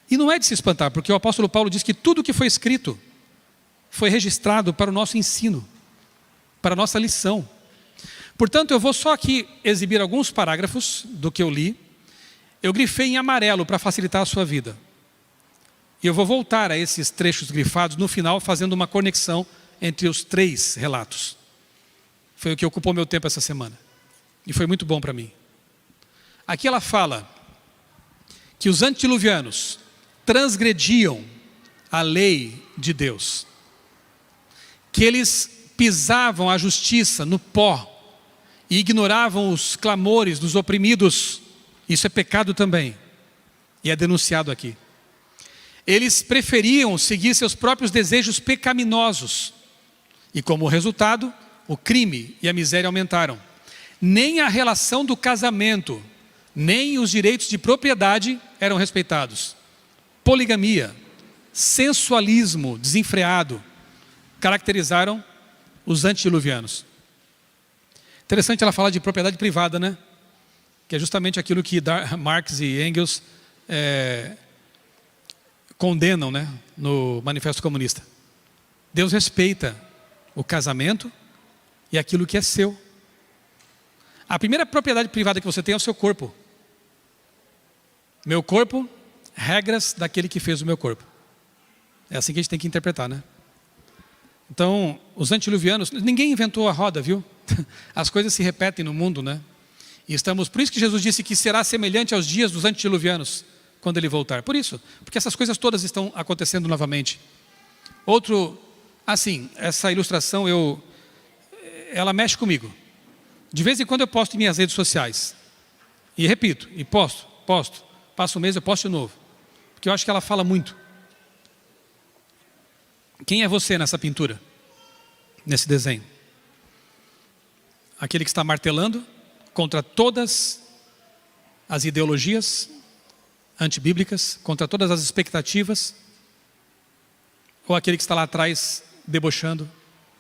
E não é de se espantar, porque o apóstolo Paulo diz que tudo que foi escrito foi registrado para o nosso ensino, para a nossa lição. Portanto, eu vou só aqui exibir alguns parágrafos do que eu li. Eu grifei em amarelo para facilitar a sua vida. E eu vou voltar a esses trechos grifados no final, fazendo uma conexão entre os 3 relatos. Foi o que ocupou meu tempo essa semana. E foi muito bom para mim. Aqui ela fala que os antediluvianos transgrediam a lei de Deus. Que eles pisavam a justiça no pó e ignoravam os clamores dos oprimidos. Isso é pecado também, e é denunciado aqui. Eles preferiam seguir seus próprios desejos pecaminosos, e como resultado, o crime e a miséria aumentaram. Nem a relação do casamento Nem os direitos de propriedade eram respeitados. Poligamia, sensualismo desenfreado caracterizaram os antediluvianos. Interessante ela falar de propriedade privada, né? Que é justamente aquilo que Marx e Engels condenam, né? No Manifesto Comunista. Deus respeita o casamento e aquilo que é seu. A primeira propriedade privada que você tem é o seu corpo. Meu corpo, regras daquele que fez o meu corpo. É assim que a gente tem que interpretar, né? Então, os antediluvianos, ninguém inventou a roda, viu? As coisas se repetem no mundo, né? E por isso que Jesus disse que será semelhante aos dias dos antediluvianos, quando ele voltar. Por isso, porque essas coisas todas estão acontecendo novamente. Essa ilustração, ela mexe comigo. De vez em quando eu posto em minhas redes sociais. E repito, e posto. Passa um mês, eu posto de novo. Porque eu acho que ela fala muito. Quem é você nessa pintura? Nesse desenho? Aquele que está martelando contra todas as ideologias antibíblicas, contra todas as expectativas? Ou aquele que está lá atrás debochando,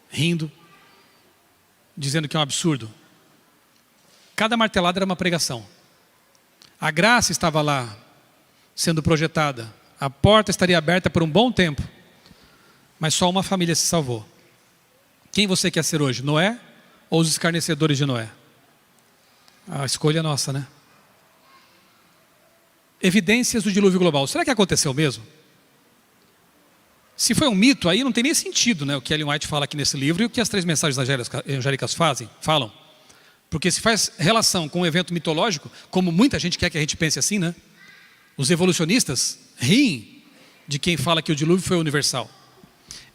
rindo, dizendo que é um absurdo? Cada martelada era uma pregação. A graça estava lá, sendo projetada. A porta estaria aberta por um bom tempo. Mas só uma família se salvou. Quem você quer ser hoje? Noé ou os escarnecedores de Noé? A escolha é nossa, né? Evidências do dilúvio global. Será que aconteceu mesmo? Se foi um mito, aí não tem nem sentido, né? O que Ellen White fala aqui nesse livro e o que as 3 mensagens angélicas falam. Porque se faz relação com um evento mitológico, como muita gente quer que a gente pense assim, né? Os evolucionistas riem de quem fala que o dilúvio foi universal.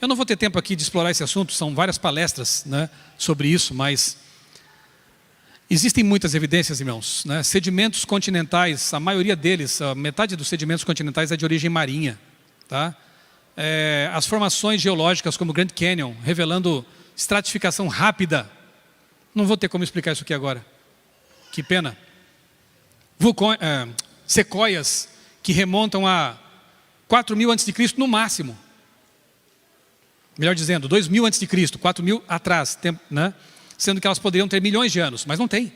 Eu não vou ter tempo aqui de explorar esse assunto, são várias palestras, né, sobre isso, mas existem muitas evidências, irmãos, né? Sedimentos continentais, a maioria deles, a metade dos sedimentos continentais é de origem marinha, tá? As formações geológicas como o Grand Canyon, revelando estratificação rápida. Não vou ter como explicar isso aqui agora. Que pena. Sequoias que remontam a 4.000 a.C. no máximo. Melhor dizendo, 2.000 a.C., 4.000 atrás, né? Sendo que elas poderiam ter milhões de anos, mas não tem.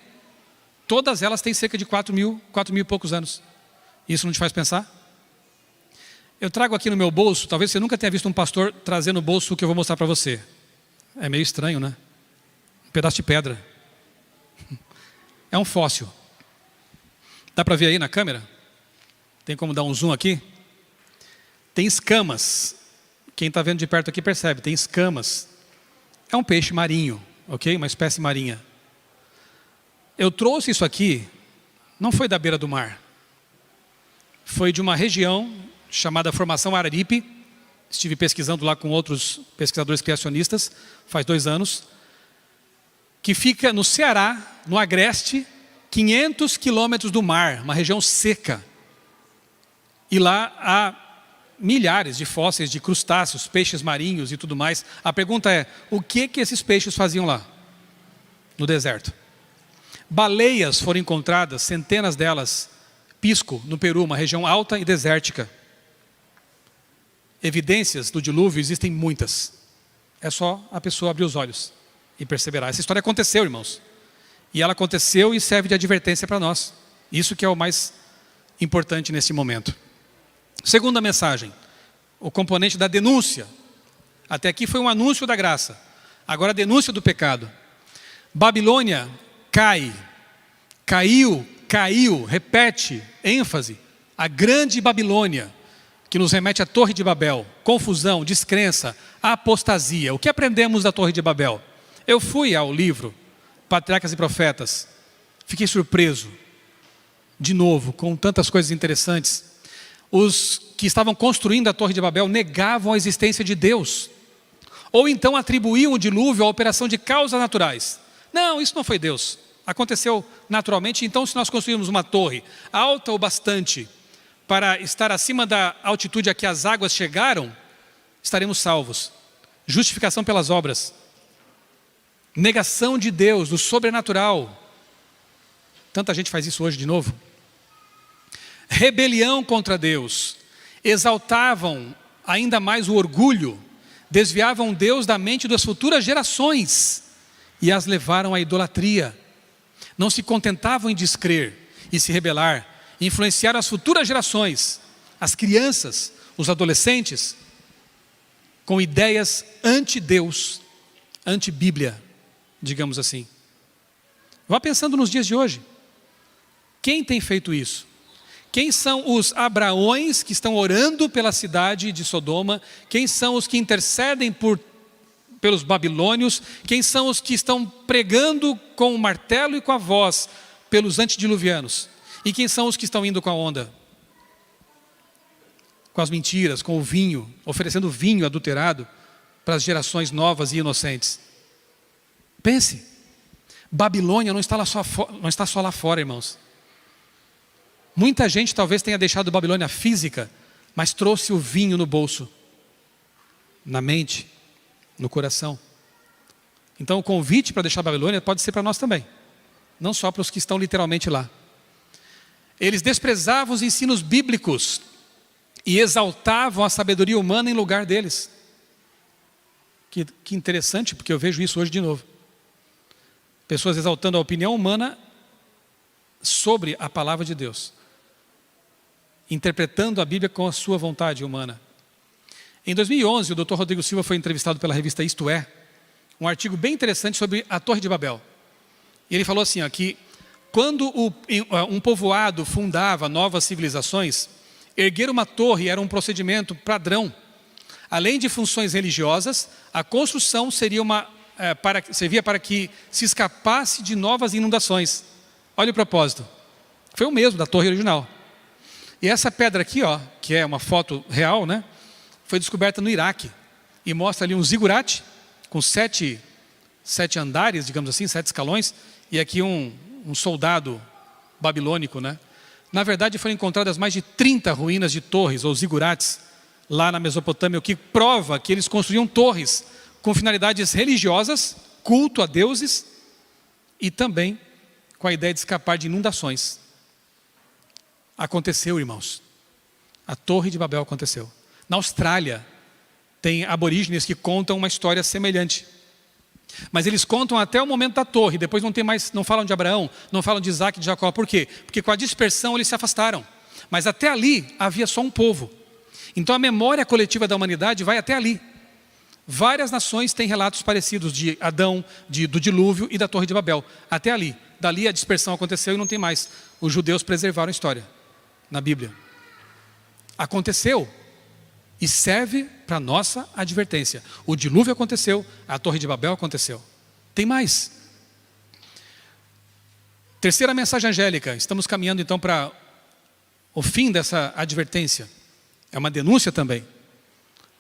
Todas elas têm cerca de 4.000 e poucos anos. Isso não te faz pensar? Eu trago aqui no meu bolso, talvez você nunca tenha visto um pastor trazer no bolso o que eu vou mostrar para você. É meio estranho, né? Um pedaço de pedra. É um fóssil. Dá para ver aí na câmera? Tem como dar um zoom aqui? Tem escamas. Quem está vendo de perto aqui percebe, tem escamas. É um peixe marinho, ok? Uma espécie marinha. Eu trouxe isso aqui, não foi da beira do mar. Foi de uma região chamada Formação Araripe. Estive pesquisando lá com outros pesquisadores criacionistas, faz 2 anos. Que fica no Ceará, no Agreste, 500 quilômetros do mar, uma região seca. E lá há milhares de fósseis de crustáceos, peixes marinhos e tudo mais. A pergunta é, o que esses peixes faziam lá, no deserto? Baleias foram encontradas, centenas delas, Pisco, no Peru, uma região alta e desértica. Evidências do dilúvio existem muitas. É só a pessoa abrir os olhos e perceberá. Essa história aconteceu, irmãos. E ela aconteceu e serve de advertência para nós. Isso que é o mais importante nesse momento. Segunda mensagem, o componente da denúncia. Até aqui foi um anúncio da graça. Agora a denúncia do pecado. Babilônia caiu, repete, ênfase. A grande Babilônia, que nos remete à Torre de Babel. Confusão, descrença, apostasia. O que aprendemos da Torre de Babel? Eu fui ao livro Patriarcas e Profetas. Fiquei surpreso, de novo, com tantas coisas interessantes. Os que estavam construindo a Torre de Babel negavam a existência de Deus. Ou então atribuíam o dilúvio à operação de causas naturais. Não, isso não foi Deus. Aconteceu naturalmente. Então, se nós construirmos uma torre alta o bastante para estar acima da altitude a que as águas chegaram, estaremos salvos. Justificação pelas obras. Negação de Deus, do sobrenatural. Tanta gente faz isso hoje de novo. rebelião contra Deus, exaltavam ainda mais o orgulho, desviavam Deus da mente das futuras gerações e as levaram à idolatria. Não se contentavam em descrer e se rebelar, influenciaram as futuras gerações, as crianças, os adolescentes, com ideias anti-Deus, anti-Bíblia, digamos assim. Vá pensando nos dias de hoje. Quem tem feito isso? Quem são os Abraões que estão orando pela cidade de Sodoma? Quem são os que intercedem pelos babilônios? Quem são os que estão pregando com o martelo e com a voz pelos antediluvianos? E quem são os que estão indo com a onda? Com as mentiras, com o vinho, oferecendo vinho adulterado para as gerações novas e inocentes. Pense, Babilônia não está só lá fora, irmãos. Muita gente talvez tenha deixado Babilônia física, mas trouxe o vinho no bolso, na mente, no coração. Então o convite para deixar Babilônia pode ser para nós também, não só para os que estão literalmente lá. Eles desprezavam os ensinos bíblicos e exaltavam a sabedoria humana em lugar deles. Que interessante, porque eu vejo isso hoje de novo. Pessoas exaltando a opinião humana sobre a palavra de Deus, interpretando a Bíblia com a sua vontade humana. Em 2011, o Dr. Rodrigo Silva foi entrevistado pela revista Isto É, um artigo bem interessante sobre a Torre de Babel. E ele falou assim, que quando um povoado fundava novas civilizações, erguer uma torre era um procedimento padrão. Além de funções religiosas, a construção servia para que se escapasse de novas inundações. Olha o propósito. Foi o mesmo da torre original. E essa pedra aqui, que é uma foto real, né, foi descoberta no Iraque. E mostra ali um zigurate com sete andares, digamos assim, 7 escalões. E aqui um soldado babilônico, né? Na verdade foram encontradas mais de 30 ruínas de torres ou zigurates lá na Mesopotâmia, o que prova que eles construíam torres com finalidades religiosas, culto a deuses e também com a ideia de escapar de inundações. Aconteceu, irmãos. A Torre de Babel aconteceu. Na Austrália, tem aborígenes que contam uma história semelhante. Mas eles contam até o momento da torre, depois não falam de Abraão, não falam de Isaac e de Jacó. Por quê? Porque com a dispersão eles se afastaram. Mas até ali havia só um povo. Então a memória coletiva da humanidade vai até ali. Várias nações têm relatos parecidos de Adão, do dilúvio e da Torre de Babel. Até ali. Dali a dispersão aconteceu e não tem mais. Os judeus preservaram a história na Bíblia. Aconteceu e serve para nossa advertência. O dilúvio aconteceu, a Torre de Babel aconteceu. Tem mais. Terceira mensagem angélica. Estamos caminhando então para o fim dessa advertência. É uma denúncia também.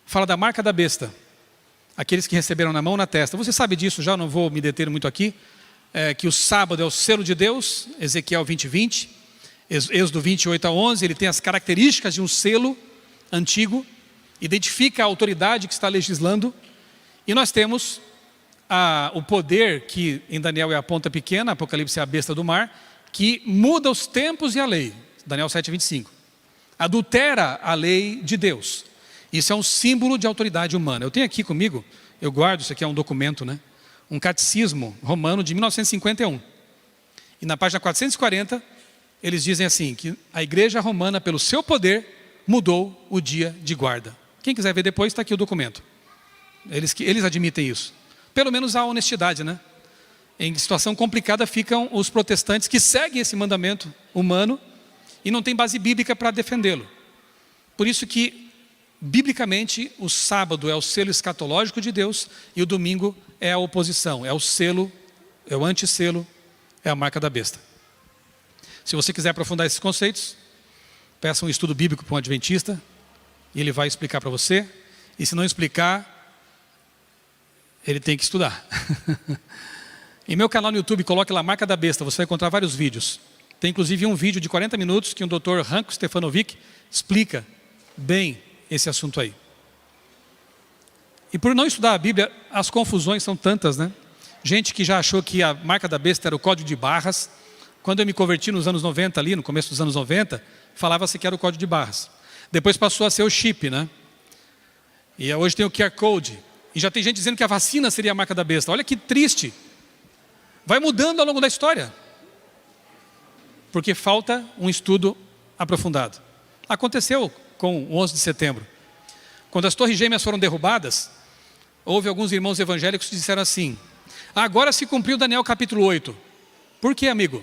Fala da marca da besta. Aqueles que receberam na mão, na testa. Você sabe disso já, não vou me deter muito aqui. Que o sábado é o selo de Deus, Ezequiel 20:20, Êxodo 28:11, ele tem as características de um selo antigo, identifica a autoridade que está legislando, e nós temos o poder, que em Daniel é a ponta pequena, Apocalipse é a besta do mar, que muda os tempos e a lei, Daniel 7:25, adultera a lei de Deus. Isso é um símbolo de autoridade humana. Eu tenho aqui comigo, eu guardo, isso aqui é um documento, né? Um catecismo romano de 1951. E na página 440, eles dizem assim, que a igreja romana, pelo seu poder, mudou o dia de guarda. Quem quiser ver depois, está aqui o documento. Eles admitem isso. Pelo menos há honestidade, né? Em situação complicada ficam os protestantes que seguem esse mandamento humano e não tem base bíblica para defendê-lo. Por isso que, biblicamente, o sábado é o selo escatológico de Deus e o domingo é a oposição, é o selo, é o antisselo, é a marca da besta. Se você quiser aprofundar esses conceitos, peça um estudo bíblico para um adventista e ele vai explicar para você. E se não explicar, ele tem que estudar. Em meu canal no YouTube, coloque lá Marca da Besta, você vai encontrar vários vídeos. Tem inclusive um vídeo de 40 minutos que o Dr. Ranko Stefanovic explica bem esse assunto aí. E por não estudar a Bíblia, as confusões são tantas, né? Gente que já achou que a marca da besta era o código de barras, Quando eu me converti nos anos 90, ali no começo dos anos 90, falava-se que era o código de barras. Depois passou a ser o chip, né? E hoje tem o QR Code. E já tem gente dizendo que a vacina seria a marca da besta. Olha que triste. Vai mudando ao longo da história. Porque falta um estudo aprofundado. Aconteceu com o 11 de setembro. Quando as torres gêmeas foram derrubadas, houve alguns irmãos evangélicos que disseram assim: agora se cumpriu Daniel capítulo 8. Por quê, amigo?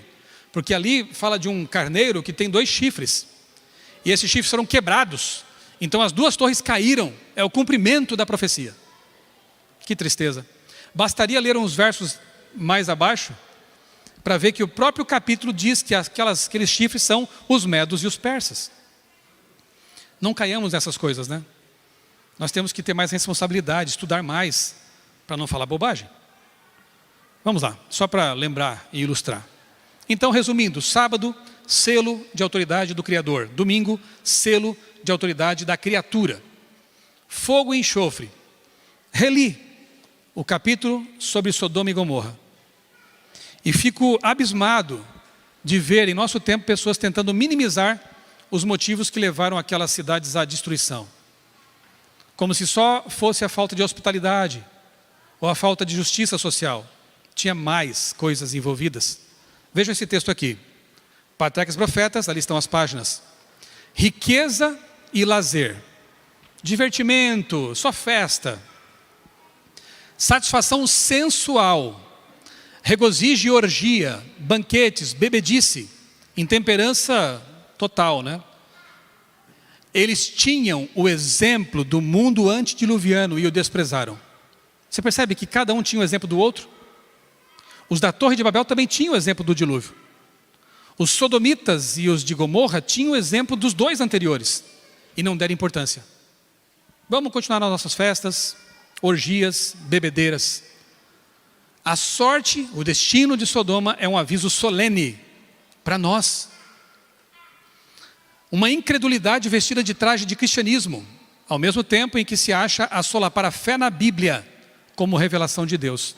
Porque ali fala de um carneiro que tem 2 chifres. E esses chifres foram quebrados. Então as 2 torres caíram. É o cumprimento da profecia. Que tristeza. Bastaria ler uns versos mais abaixo para ver que o próprio capítulo diz que aqueles chifres são os medos e os persas. Não caiamos nessas coisas, né? Nós temos que ter mais responsabilidade, estudar mais, para não falar bobagem. Vamos lá, só para lembrar e ilustrar. Então, resumindo, sábado, selo de autoridade do Criador. Domingo, selo de autoridade da criatura. Fogo e enxofre. Reli o capítulo sobre Sodoma e Gomorra. E fico abismado de ver em nosso tempo pessoas tentando minimizar os motivos que levaram aquelas cidades à destruição. Como se só fosse a falta de hospitalidade ou a falta de justiça social. Tinha mais coisas envolvidas. Vejam esse texto aqui. Patriarcas e Profetas, ali estão as páginas. Riqueza e lazer. Divertimento, só festa. Satisfação sensual. Regozijo e orgia. Banquetes, bebedice. Intemperança total, né? Eles tinham o exemplo do mundo antediluviano e o desprezaram. Você percebe que cada um tinha o exemplo do outro? Os da Torre de Babel também tinham o exemplo do dilúvio. Os sodomitas e os de Gomorra tinham o exemplo dos 2 anteriores e não deram importância. Vamos continuar nas nossas festas, orgias, bebedeiras. A sorte, o destino de Sodoma é um aviso solene para nós. Uma incredulidade vestida de traje de cristianismo, ao mesmo tempo em que se acha a solapar a fé na Bíblia como revelação de Deus.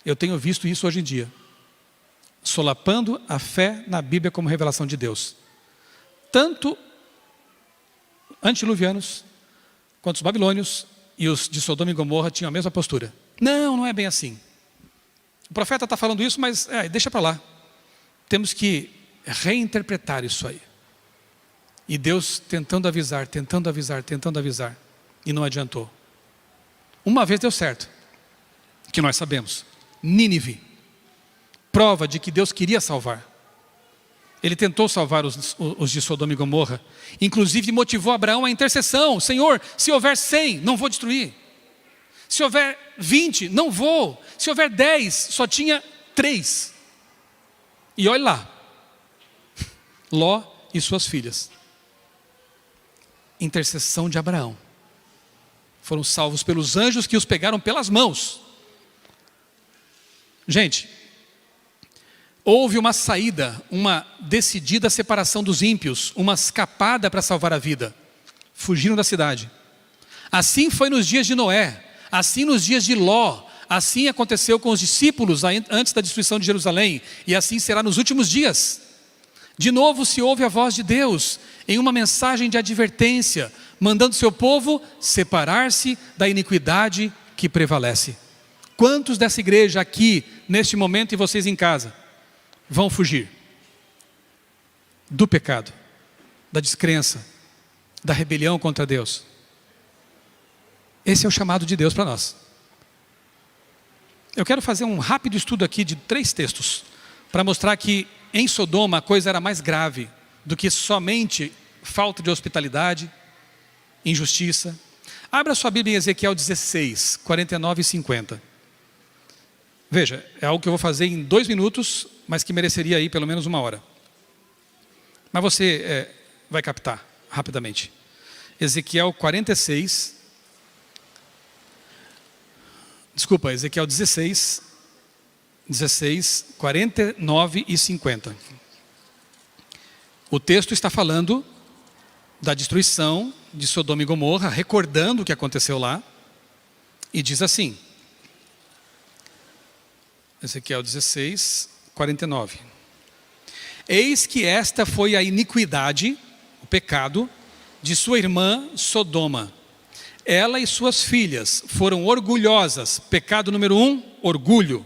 Eu tenho visto isso hoje em dia. Solapando a fé na Bíblia como revelação de Deus. Tanto antediluvianos, quanto os babilônios e os de Sodoma e Gomorra tinham a mesma postura. Não, não é bem assim. O profeta está falando isso, mas deixa para lá. Temos que reinterpretar isso aí. E Deus tentando avisar, tentando avisar, tentando avisar. E não adiantou. Uma vez deu certo. Que nós sabemos. Nínive. Prova de que Deus queria salvar. Ele tentou salvar os de Sodoma e Gomorra. Inclusive motivou Abraão à intercessão. Senhor, se houver 100, não vou destruir. Se houver 20, não vou. Se houver 10, só tinha 3. E olha lá. Ló e suas filhas. Intercessão de Abraão. Foram salvos pelos anjos que os pegaram pelas mãos. Gente, houve uma saída, uma decidida separação dos ímpios, uma escapada para salvar a vida. Fugiram da cidade. Assim foi nos dias de Noé, assim nos dias de Ló, assim aconteceu com os discípulos antes da destruição de Jerusalém, e assim será nos últimos dias. De novo se ouve a voz de Deus, em uma mensagem de advertência, mandando seu povo separar-se da iniquidade que prevalece. Quantos dessa igreja aqui, neste momento, e vocês em casa, vão fugir do pecado, da descrença, da rebelião contra Deus? Esse é o chamado de Deus para nós. Eu quero fazer um rápido estudo aqui de 3 textos, para mostrar que em Sodoma a coisa era mais grave do que somente falta de hospitalidade, injustiça. Abra sua Bíblia em Ezequiel 16, 49 e 50. Veja, é algo que eu vou fazer em 2 minutos, mas que mereceria aí pelo menos 1 hora. Mas você vai captar rapidamente. Ezequiel 46, desculpa, Ezequiel 16, 49 e 50. O texto está falando da destruição de Sodoma e Gomorra, recordando o que aconteceu lá, e diz assim, Ezequiel 16, 49. Eis que esta foi a iniquidade, o pecado, de sua irmã Sodoma. Ela e suas filhas foram orgulhosas. Pecado número 1, orgulho.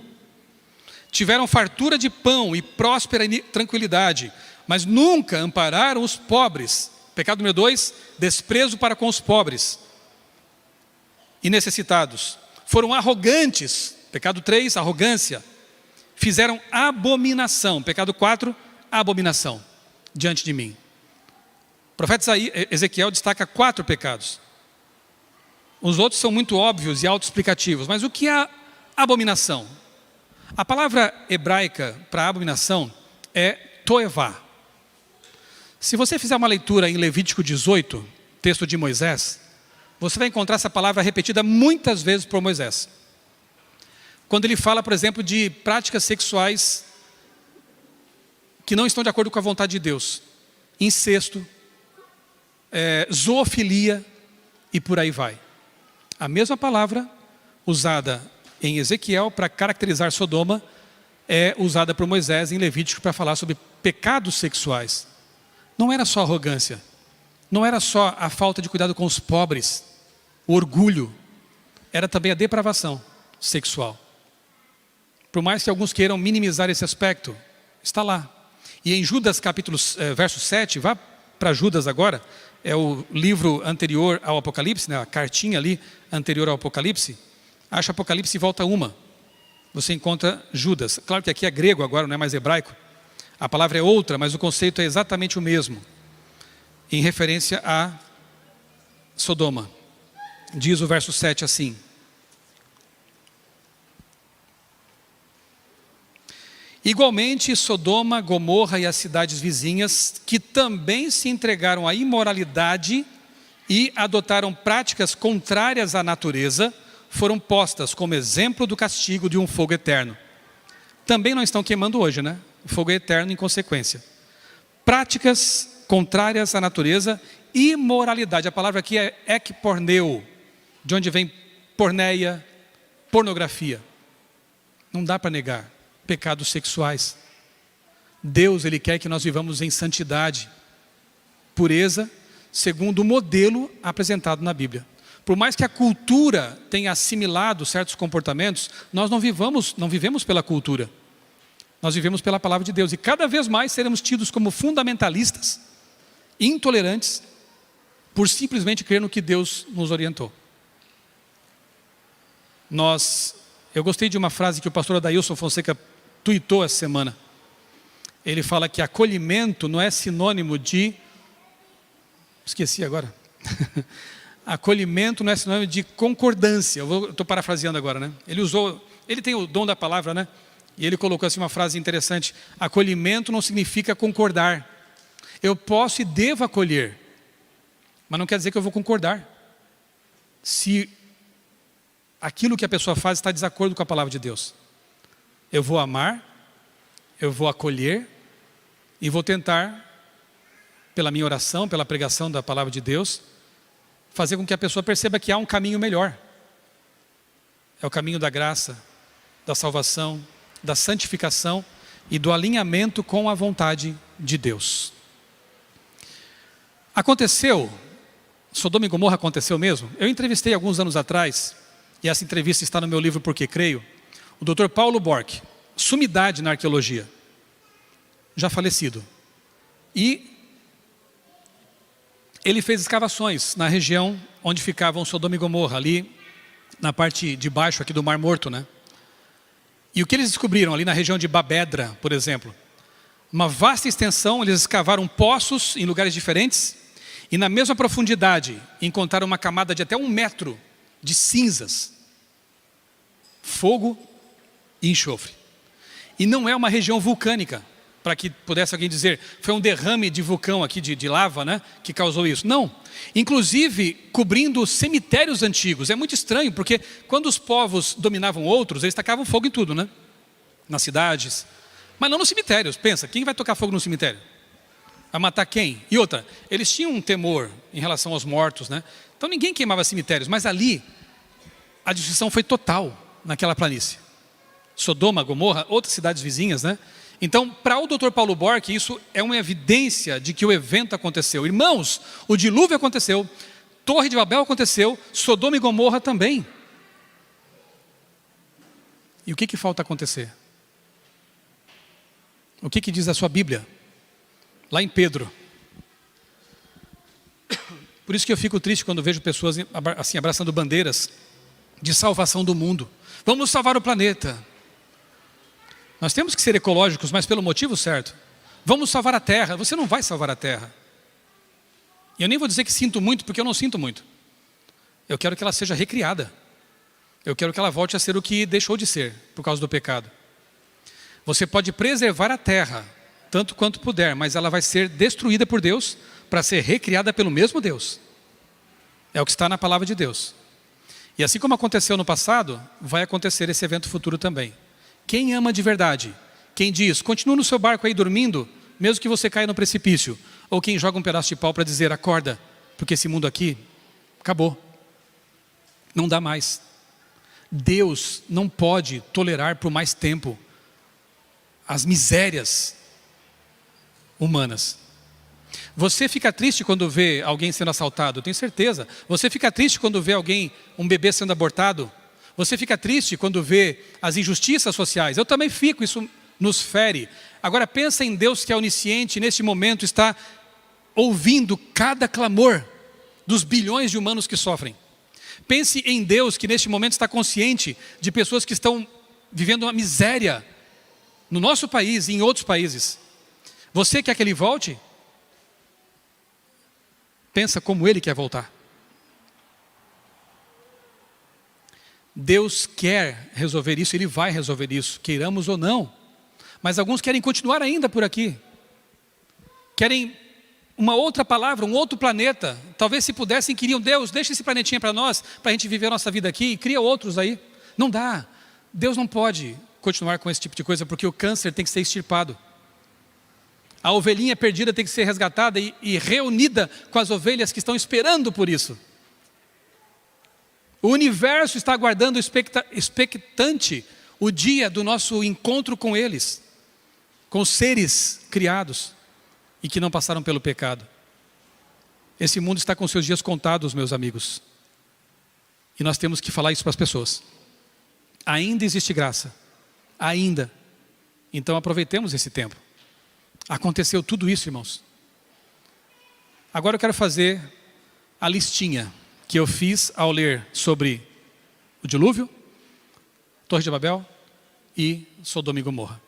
Tiveram fartura de pão e próspera tranquilidade, mas nunca ampararam os pobres. Pecado número 2, desprezo para com os pobres e necessitados. Foram arrogantes. Pecado 3, arrogância. Fizeram abominação. Pecado 4, abominação diante de mim. O profeta Ezequiel destaca 4 pecados. Os outros são muito óbvios e autoexplicativos. Mas o que é abominação? A palavra hebraica para abominação é toevá. Se você fizer uma leitura em Levítico 18, texto de Moisés, você vai encontrar essa palavra repetida muitas vezes por Moisés. Quando ele fala, por exemplo, de práticas sexuais que não estão de acordo com a vontade de Deus. Incesto, zoofilia e por aí vai. A mesma palavra usada em Ezequiel para caracterizar Sodoma é usada por Moisés em Levítico para falar sobre pecados sexuais. Não era só arrogância, não era só a falta de cuidado com os pobres, o orgulho, era também a depravação sexual. Por mais que alguns queiram minimizar esse aspecto, está lá. E em Judas capítulo, verso 7, vá para Judas agora, é o livro anterior ao Apocalipse, né, a cartinha ali anterior ao Apocalipse. Acha Apocalipse e volta uma. Você encontra Judas. Claro que aqui é grego agora, não é mais hebraico. A palavra é outra, mas o conceito é exatamente o mesmo. Em referência a Sodoma. Diz o verso 7 assim. Igualmente, Sodoma, Gomorra e as cidades vizinhas, que também se entregaram à imoralidade e adotaram práticas contrárias à natureza, foram postas como exemplo do castigo de um fogo eterno. Também não estão queimando hoje, né? O fogo é eterno em consequência. Práticas contrárias à natureza, imoralidade. A palavra aqui é ekporneu, de onde vem porneia, pornografia. Não dá para negar. Pecados sexuais. Deus, Ele quer que nós vivamos em santidade, pureza, segundo o modelo apresentado na Bíblia. Por mais que a cultura tenha assimilado certos comportamentos, nós não vivemos pela cultura. Nós vivemos pela palavra de Deus. E cada vez mais seremos tidos como fundamentalistas, intolerantes, por simplesmente crer no que Deus nos orientou. Eu gostei de uma frase que o pastor Adailson Fonseca tuitou essa semana. Ele fala que acolhimento não é sinônimo de... Esqueci agora. Acolhimento não é sinônimo de concordância. Eu estou parafraseando agora, né? Ele tem o dom da palavra, né? E ele colocou assim uma frase interessante. Acolhimento não significa concordar. Eu posso e devo acolher, mas não quer dizer que eu vou concordar. Se aquilo que a pessoa faz está de desacordo com a palavra de Deus. Eu vou amar, eu vou acolher e vou tentar, pela minha oração, pela pregação da palavra de Deus, fazer com que a pessoa perceba que há um caminho melhor. É o caminho da graça, da salvação, da santificação e do alinhamento com a vontade de Deus. Aconteceu, Sodoma e Gomorra aconteceu mesmo? Eu entrevistei alguns anos atrás, e essa entrevista está no meu livro Porque Creio, o Dr. Paulo Bork, sumidade na arqueologia, já falecido. E ele fez escavações na região onde ficavam Sodoma e Gomorra, ali na parte de baixo aqui do Mar Morto, né? E o que eles descobriram ali na região de Babedra, por exemplo? Uma vasta extensão, eles escavaram poços em lugares diferentes e na mesma profundidade encontraram uma camada de até 1 metro de cinzas, fogo e enxofre. E não é uma região vulcânica, para que pudesse alguém dizer, foi um derrame de vulcão aqui, de lava, né, que causou isso. Não. Inclusive, cobrindo cemitérios antigos. É muito estranho, porque quando os povos dominavam outros, eles tacavam fogo em tudo, né? Nas cidades. Mas não nos cemitérios. Pensa, quem vai tocar fogo no cemitério? Vai matar quem? E outra, eles tinham um temor em relação aos mortos, né? Então ninguém queimava cemitérios, mas ali a destruição foi total naquela planície. Sodoma, Gomorra, outras cidades vizinhas, né? Então, para o Dr. Paulo Bork, isso é uma evidência de que o evento aconteceu. Irmãos, o dilúvio aconteceu, Torre de Babel aconteceu, Sodoma e Gomorra também. E o que falta acontecer? O que diz a sua Bíblia? Lá em Pedro. Por isso que eu fico triste quando vejo pessoas assim abraçando bandeiras de salvação do mundo. Vamos salvar o planeta. Nós temos que ser ecológicos, mas pelo motivo certo. Vamos salvar a terra. Você não vai salvar a terra. E eu nem vou dizer que sinto muito, porque eu não sinto muito. Eu quero que ela seja recriada. Eu quero que ela volte a ser o que deixou de ser, por causa do pecado. Você pode preservar a terra, tanto quanto puder, mas ela vai ser destruída por Deus, para ser recriada pelo mesmo Deus. É o que está na palavra de Deus. E assim como aconteceu no passado, vai acontecer esse evento futuro também. Quem ama de verdade? Quem diz, continua no seu barco aí dormindo, mesmo que você caia no precipício. Ou quem joga um pedaço de pau para dizer, acorda, porque esse mundo aqui acabou. Não dá mais. Deus não pode tolerar por mais tempo as misérias humanas. Você fica triste quando vê alguém sendo assaltado, eu tenho certeza. Você fica triste quando vê um bebê sendo abortado. Você fica triste quando vê as injustiças sociais. Eu também fico, isso nos fere. Agora pensa em Deus que é onisciente, neste momento está ouvindo cada clamor dos bilhões de humanos que sofrem. Pense em Deus que neste momento está consciente de pessoas que estão vivendo uma miséria no nosso país e em outros países. Você quer que Ele volte? Pensa como Ele quer voltar. Deus quer resolver isso, Ele vai resolver isso, queiramos ou não. Mas alguns querem continuar ainda por aqui. Querem uma outra palavra, um outro planeta. Talvez se pudessem, queriam, Deus, deixa esse planetinha para nós, para a gente viver a nossa vida aqui e cria outros aí. Não dá. Deus não pode continuar com esse tipo de coisa, porque o câncer tem que ser extirpado. A ovelhinha perdida tem que ser resgatada e reunida com as ovelhas que estão esperando por isso. O universo está aguardando expectante o dia do nosso encontro com eles, com os seres criados e que não passaram pelo pecado. Esse mundo está com seus dias contados, meus amigos. E nós temos que falar isso para as pessoas. Ainda existe graça. Ainda. Então aproveitemos esse tempo. Aconteceu tudo isso, irmãos. Agora eu quero fazer a listinha que eu fiz ao ler sobre o dilúvio, Torre de Babel e Sodoma e Gomorra.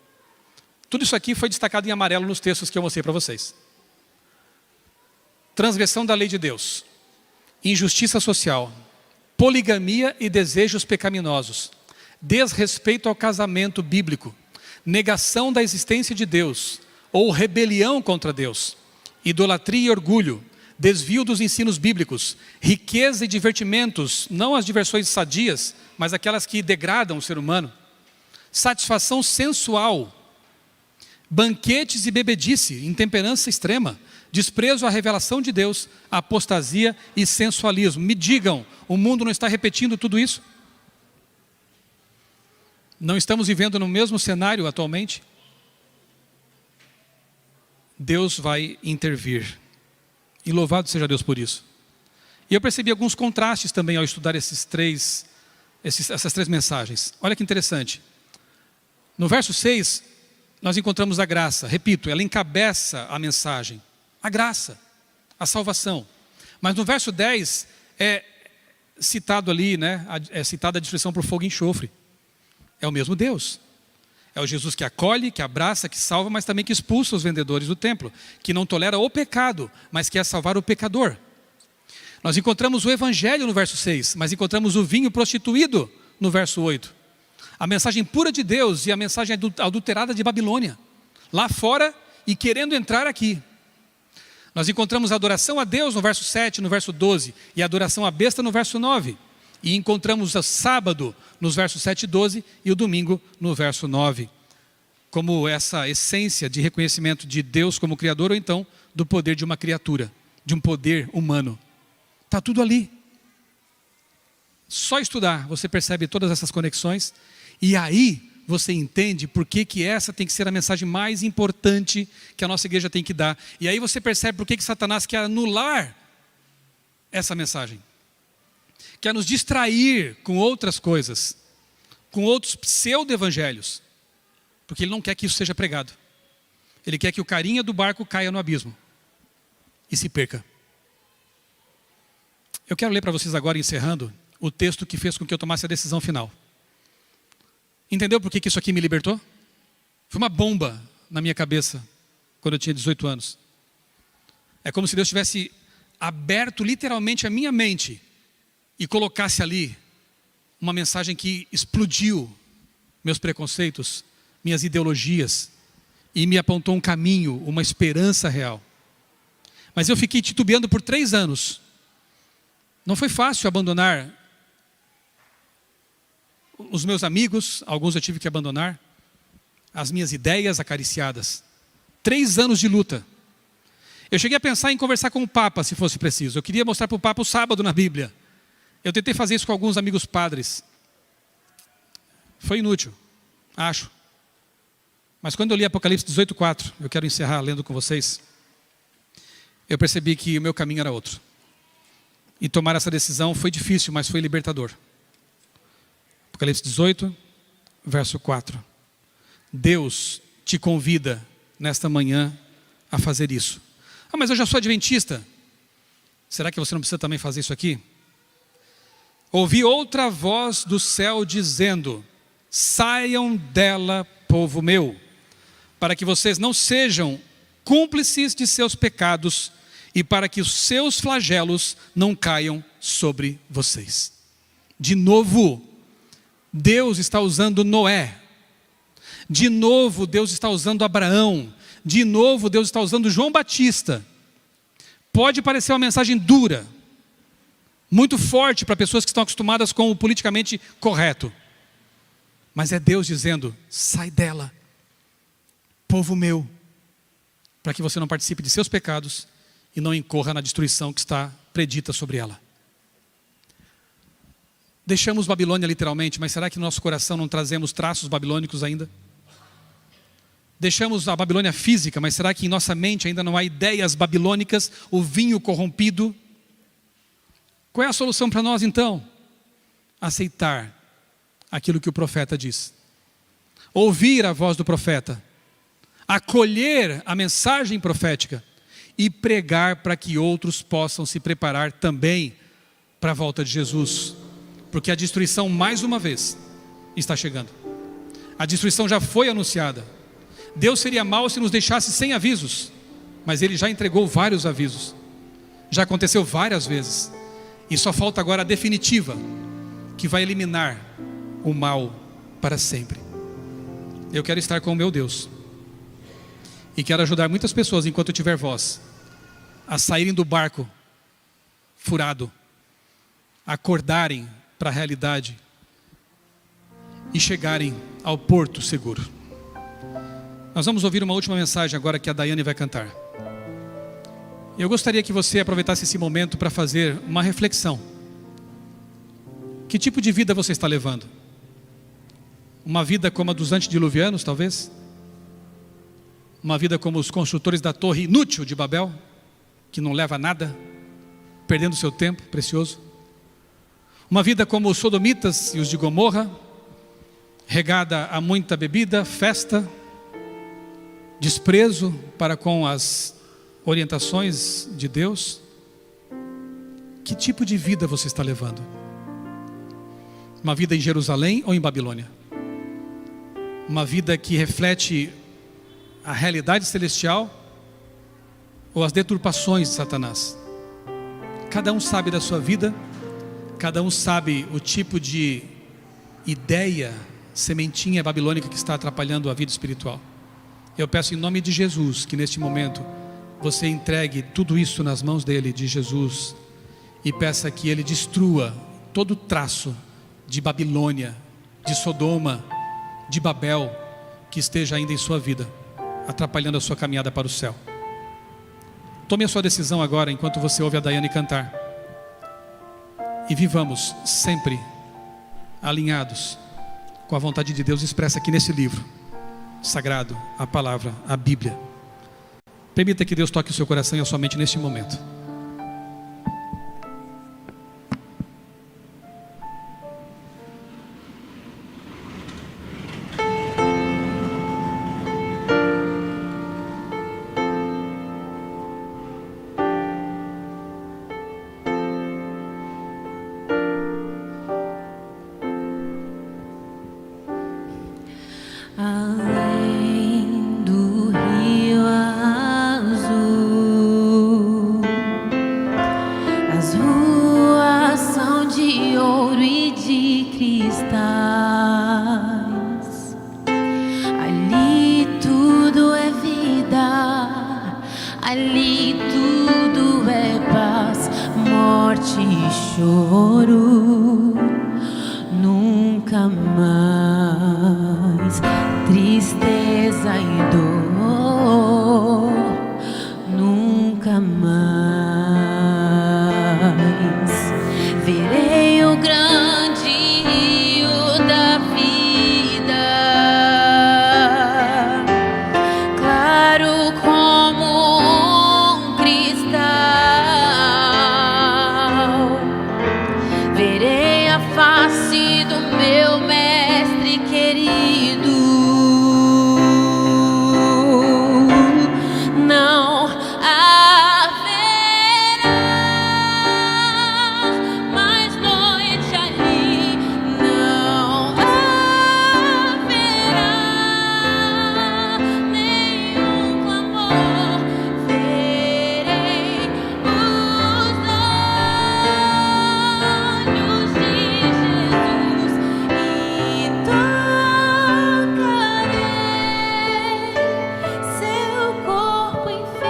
Tudo isso aqui foi destacado em amarelo nos textos que eu mostrei para vocês. Transgressão da lei de Deus, injustiça social, poligamia e desejos pecaminosos, desrespeito ao casamento bíblico, negação da existência de Deus ou rebelião contra Deus, idolatria e orgulho, desvio dos ensinos bíblicos, riqueza e divertimentos, não as diversões sadias, mas aquelas que degradam o ser humano, satisfação sensual, banquetes e bebedice, intemperança extrema, desprezo à revelação de Deus, apostasia e sensualismo. Me digam, o mundo não está repetindo tudo isso? Não estamos vivendo no mesmo cenário atualmente? Deus vai intervir. E louvado seja Deus por isso. E eu percebi alguns contrastes também ao estudar essas três mensagens. Olha que interessante. No verso 6, nós encontramos a graça. Repito, ela encabeça a mensagem. A graça, a salvação. Mas no verso 10, é citado ali, é citada a destruição por fogo e enxofre. É o mesmo Deus. É o Jesus que acolhe, que abraça, que salva, mas também que expulsa os vendedores do templo, que não tolera o pecado, mas quer salvar o pecador. Nós encontramos o evangelho no verso 6, mas encontramos o vinho prostituído no verso 8. A mensagem pura de Deus e a mensagem adulterada de Babilônia, lá fora e querendo entrar aqui. Nós encontramos a adoração a Deus no verso 7, no verso 12, e a adoração à besta no verso 9. E encontramos o sábado nos versos 7 e 12 e o domingo no verso 9. Como essa essência de reconhecimento de Deus como Criador ou então do poder de uma criatura, de um poder humano. Está tudo ali. Só estudar, você percebe todas essas conexões e aí você entende por que essa tem que ser a mensagem mais importante que a nossa igreja tem que dar. E aí você percebe por que Satanás quer anular essa mensagem. Quer nos distrair com outras coisas, com outros pseudo-evangelhos. Porque ele não quer que isso seja pregado. Ele quer que o carinha do barco caia no abismo e se perca. Eu quero ler para vocês agora, encerrando, o texto que fez com que eu tomasse a decisão final. Entendeu por que isso aqui me libertou? Foi uma bomba na minha cabeça quando eu tinha 18 anos. É como se Deus tivesse aberto literalmente a minha mente e colocasse ali uma mensagem que explodiu meus preconceitos, minhas ideologias, e me apontou um caminho, uma esperança real. Mas eu fiquei titubeando por 3 anos. Não foi fácil abandonar os meus amigos, alguns eu tive que abandonar, as minhas ideias acariciadas. 3 anos de luta. Eu cheguei a pensar em conversar com o Papa, se fosse preciso. Eu queria mostrar para o Papa o sábado na Bíblia. Eu tentei fazer isso com alguns amigos padres. Foi inútil, acho. Mas quando eu li Apocalipse 18:4, eu quero encerrar lendo com vocês, eu percebi que o meu caminho era outro. E tomar essa decisão foi difícil, mas foi libertador. Apocalipse 18, verso 4. Deus te convida nesta manhã a fazer isso. Ah, mas eu já sou adventista. Será que você não precisa também fazer isso aqui? Ouvi outra voz do céu dizendo: saiam dela, povo meu, para que vocês não sejam cúmplices de seus pecados e para que os seus flagelos não caiam sobre vocês. De novo, Deus está usando Noé. De novo, Deus está usando Abraão. De novo, Deus está usando João Batista. Pode parecer uma mensagem dura, muito forte para pessoas que estão acostumadas com o politicamente correto. Mas é Deus dizendo: sai dela, povo meu, para que você não participe de seus pecados e não incorra na destruição que está predita sobre ela. Deixamos Babilônia literalmente, mas será que no nosso coração não trazemos traços babilônicos ainda? Deixamos a Babilônia física, mas será que em nossa mente ainda não há ideias babilônicas, o vinho corrompido? Qual é a solução para nós então? Aceitar aquilo que o profeta diz. Ouvir a voz do profeta. Acolher a mensagem profética. E pregar para que outros possam se preparar também para a volta de Jesus. Porque a destruição, mais uma vez, está chegando. A destruição já foi anunciada. Deus seria mau se nos deixasse sem avisos. Mas Ele já entregou vários avisos. Já aconteceu várias vezes. E só falta agora a definitiva, que vai eliminar o mal para sempre. Eu quero estar com o meu Deus. E quero ajudar muitas pessoas, enquanto eu tiver voz, a saírem do barco furado, a acordarem para a realidade e chegarem ao porto seguro. Nós vamos ouvir uma última mensagem agora que a Daiane vai cantar. Eu gostaria que você aproveitasse esse momento para fazer uma reflexão. Que tipo de vida você está levando? Uma vida como a dos antediluvianos, talvez? Uma vida como os construtores da torre inútil de Babel, que não leva a nada, perdendo seu tempo precioso? Uma vida como os sodomitas e os de Gomorra, regada a muita bebida, festa, desprezo para com as orientações de Deus? Que tipo de vida você está levando? Uma vida em Jerusalém ou em Babilônia? Uma vida que reflete a realidade celestial ou as deturpações de Satanás? Cada um sabe da sua vida, cada um sabe o tipo de ideia, sementinha babilônica que está atrapalhando a vida espiritual. Eu peço em nome de Jesus que neste momento você entregue tudo isso nas mãos dele, de Jesus, e peça que ele destrua todo traço de Babilônia, de Sodoma, de Babel, que esteja ainda em sua vida, atrapalhando a sua caminhada para o céu. Tome a sua decisão agora, enquanto você ouve a Daiane cantar. E vivamos sempre alinhados com a vontade de Deus expressa aqui nesse livro sagrado, a palavra, a Bíblia. Permita que Deus toque o seu coração e a sua mente neste momento. Além do rio azul, as ruas são de ouro e de cristais. Ali tudo é vida, ali tudo é paz, morte e choro. Nunca mais tristeza e dor, nunca mais verei o grande rio da vida, claro como um cristal. Verei a face do meu mestre querido. Não haverá mais noite ali. Não haverá nenhum clamor. Verei os olhos de Jesus e tocarei seu corpo, enfim.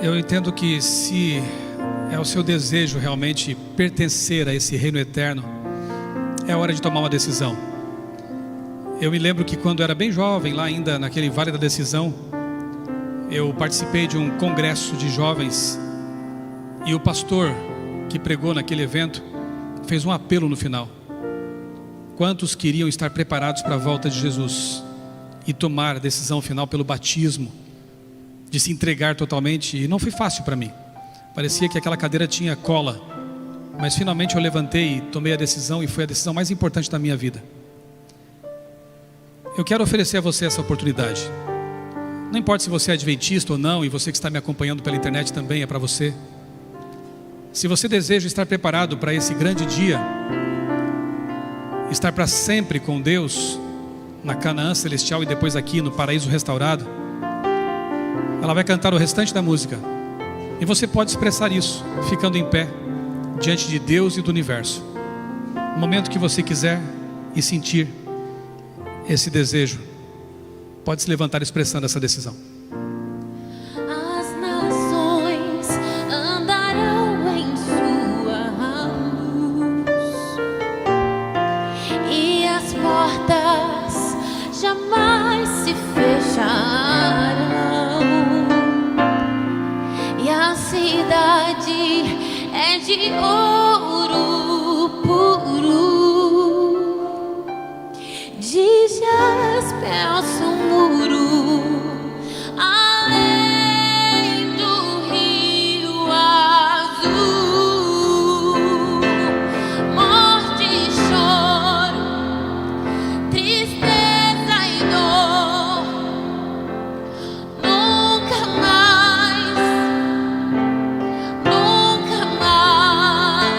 Eu entendo que se é o seu desejo realmente pertencer a esse reino eterno, é hora de tomar uma decisão. Eu me lembro que quando eu era bem jovem, lá ainda naquele Vale da Decisão, eu participei de um congresso de jovens e o pastor que pregou naquele evento fez um apelo no final. Quantos queriam estar preparados para a volta de Jesus e tomar a decisão final pelo batismo, de se entregar totalmente? E não foi fácil para mim. Parecia que aquela cadeira tinha cola, mas finalmente eu levantei e tomei a decisão, e foi a decisão mais importante da minha vida. Eu quero oferecer a você essa oportunidade. Não importa se você é adventista ou não, e você que está me acompanhando pela internet também, é para você. Se você deseja estar preparado para esse grande dia, estar para sempre com Deus na Canaã celestial e depois aqui no paraíso restaurado, ela vai cantar o restante da música, e você pode expressar isso ficando em pé diante de Deus e do universo, no momento que você quiser e sentir esse desejo. Pode se levantar expressando essa decisão. As nações andarão em sua luz, e as portas jamais se fecharão, e a cidade é de ouro puro, de jaspe o muro, além do rio azul. Morte e choro, tristeza e dor, nunca mais, nunca mais.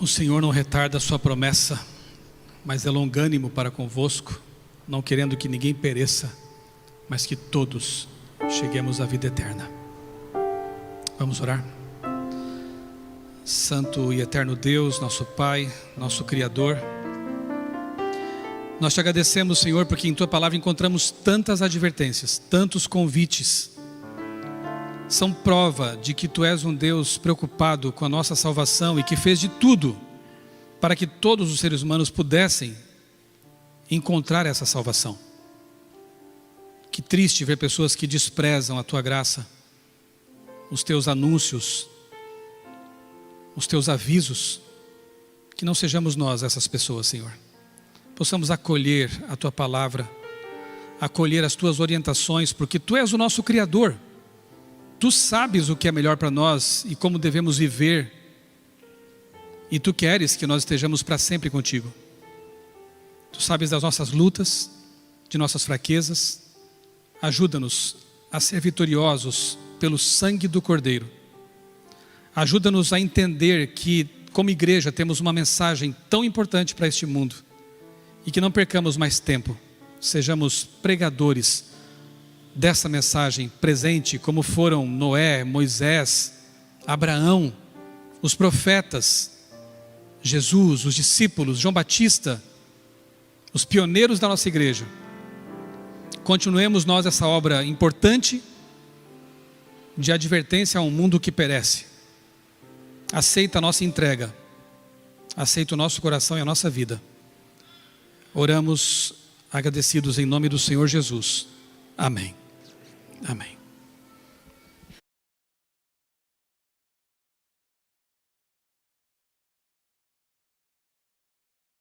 O Senhor não retarda a sua promessa, mas é longânimo para convosco, não querendo que ninguém pereça, mas que todos cheguemos à vida eterna. Vamos orar? Santo e eterno Deus, nosso Pai, nosso Criador, nós te agradecemos, Senhor, porque em tua palavra encontramos tantas advertências, tantos convites. São prova de que tu és um Deus preocupado com a nossa salvação e que fez de tudo para que todos os seres humanos pudessem encontrar essa salvação. Que triste ver pessoas que desprezam a tua graça, os teus anúncios, os teus avisos. Que não sejamos nós essas pessoas, Senhor. Possamos acolher a tua palavra, acolher as tuas orientações, porque tu és o nosso Criador. Tu sabes o que é melhor para nós e como devemos viver. E tu queres que nós estejamos para sempre contigo. Tu sabes das nossas lutas, de nossas fraquezas. Ajuda-nos a ser vitoriosos pelo sangue do Cordeiro. Ajuda-nos a entender que, como igreja, temos uma mensagem tão importante para este mundo. E que não percamos mais tempo. Sejamos pregadores dessa mensagem presente, como foram Noé, Moisés, Abraão, os profetas, Jesus, os discípulos, João Batista, os pioneiros da nossa igreja. Continuemos nós essa obra importante de advertência a um mundo que perece. Aceita a nossa entrega, aceita o nosso coração e a nossa vida. Oramos agradecidos em nome do Senhor Jesus. Amém. Amém.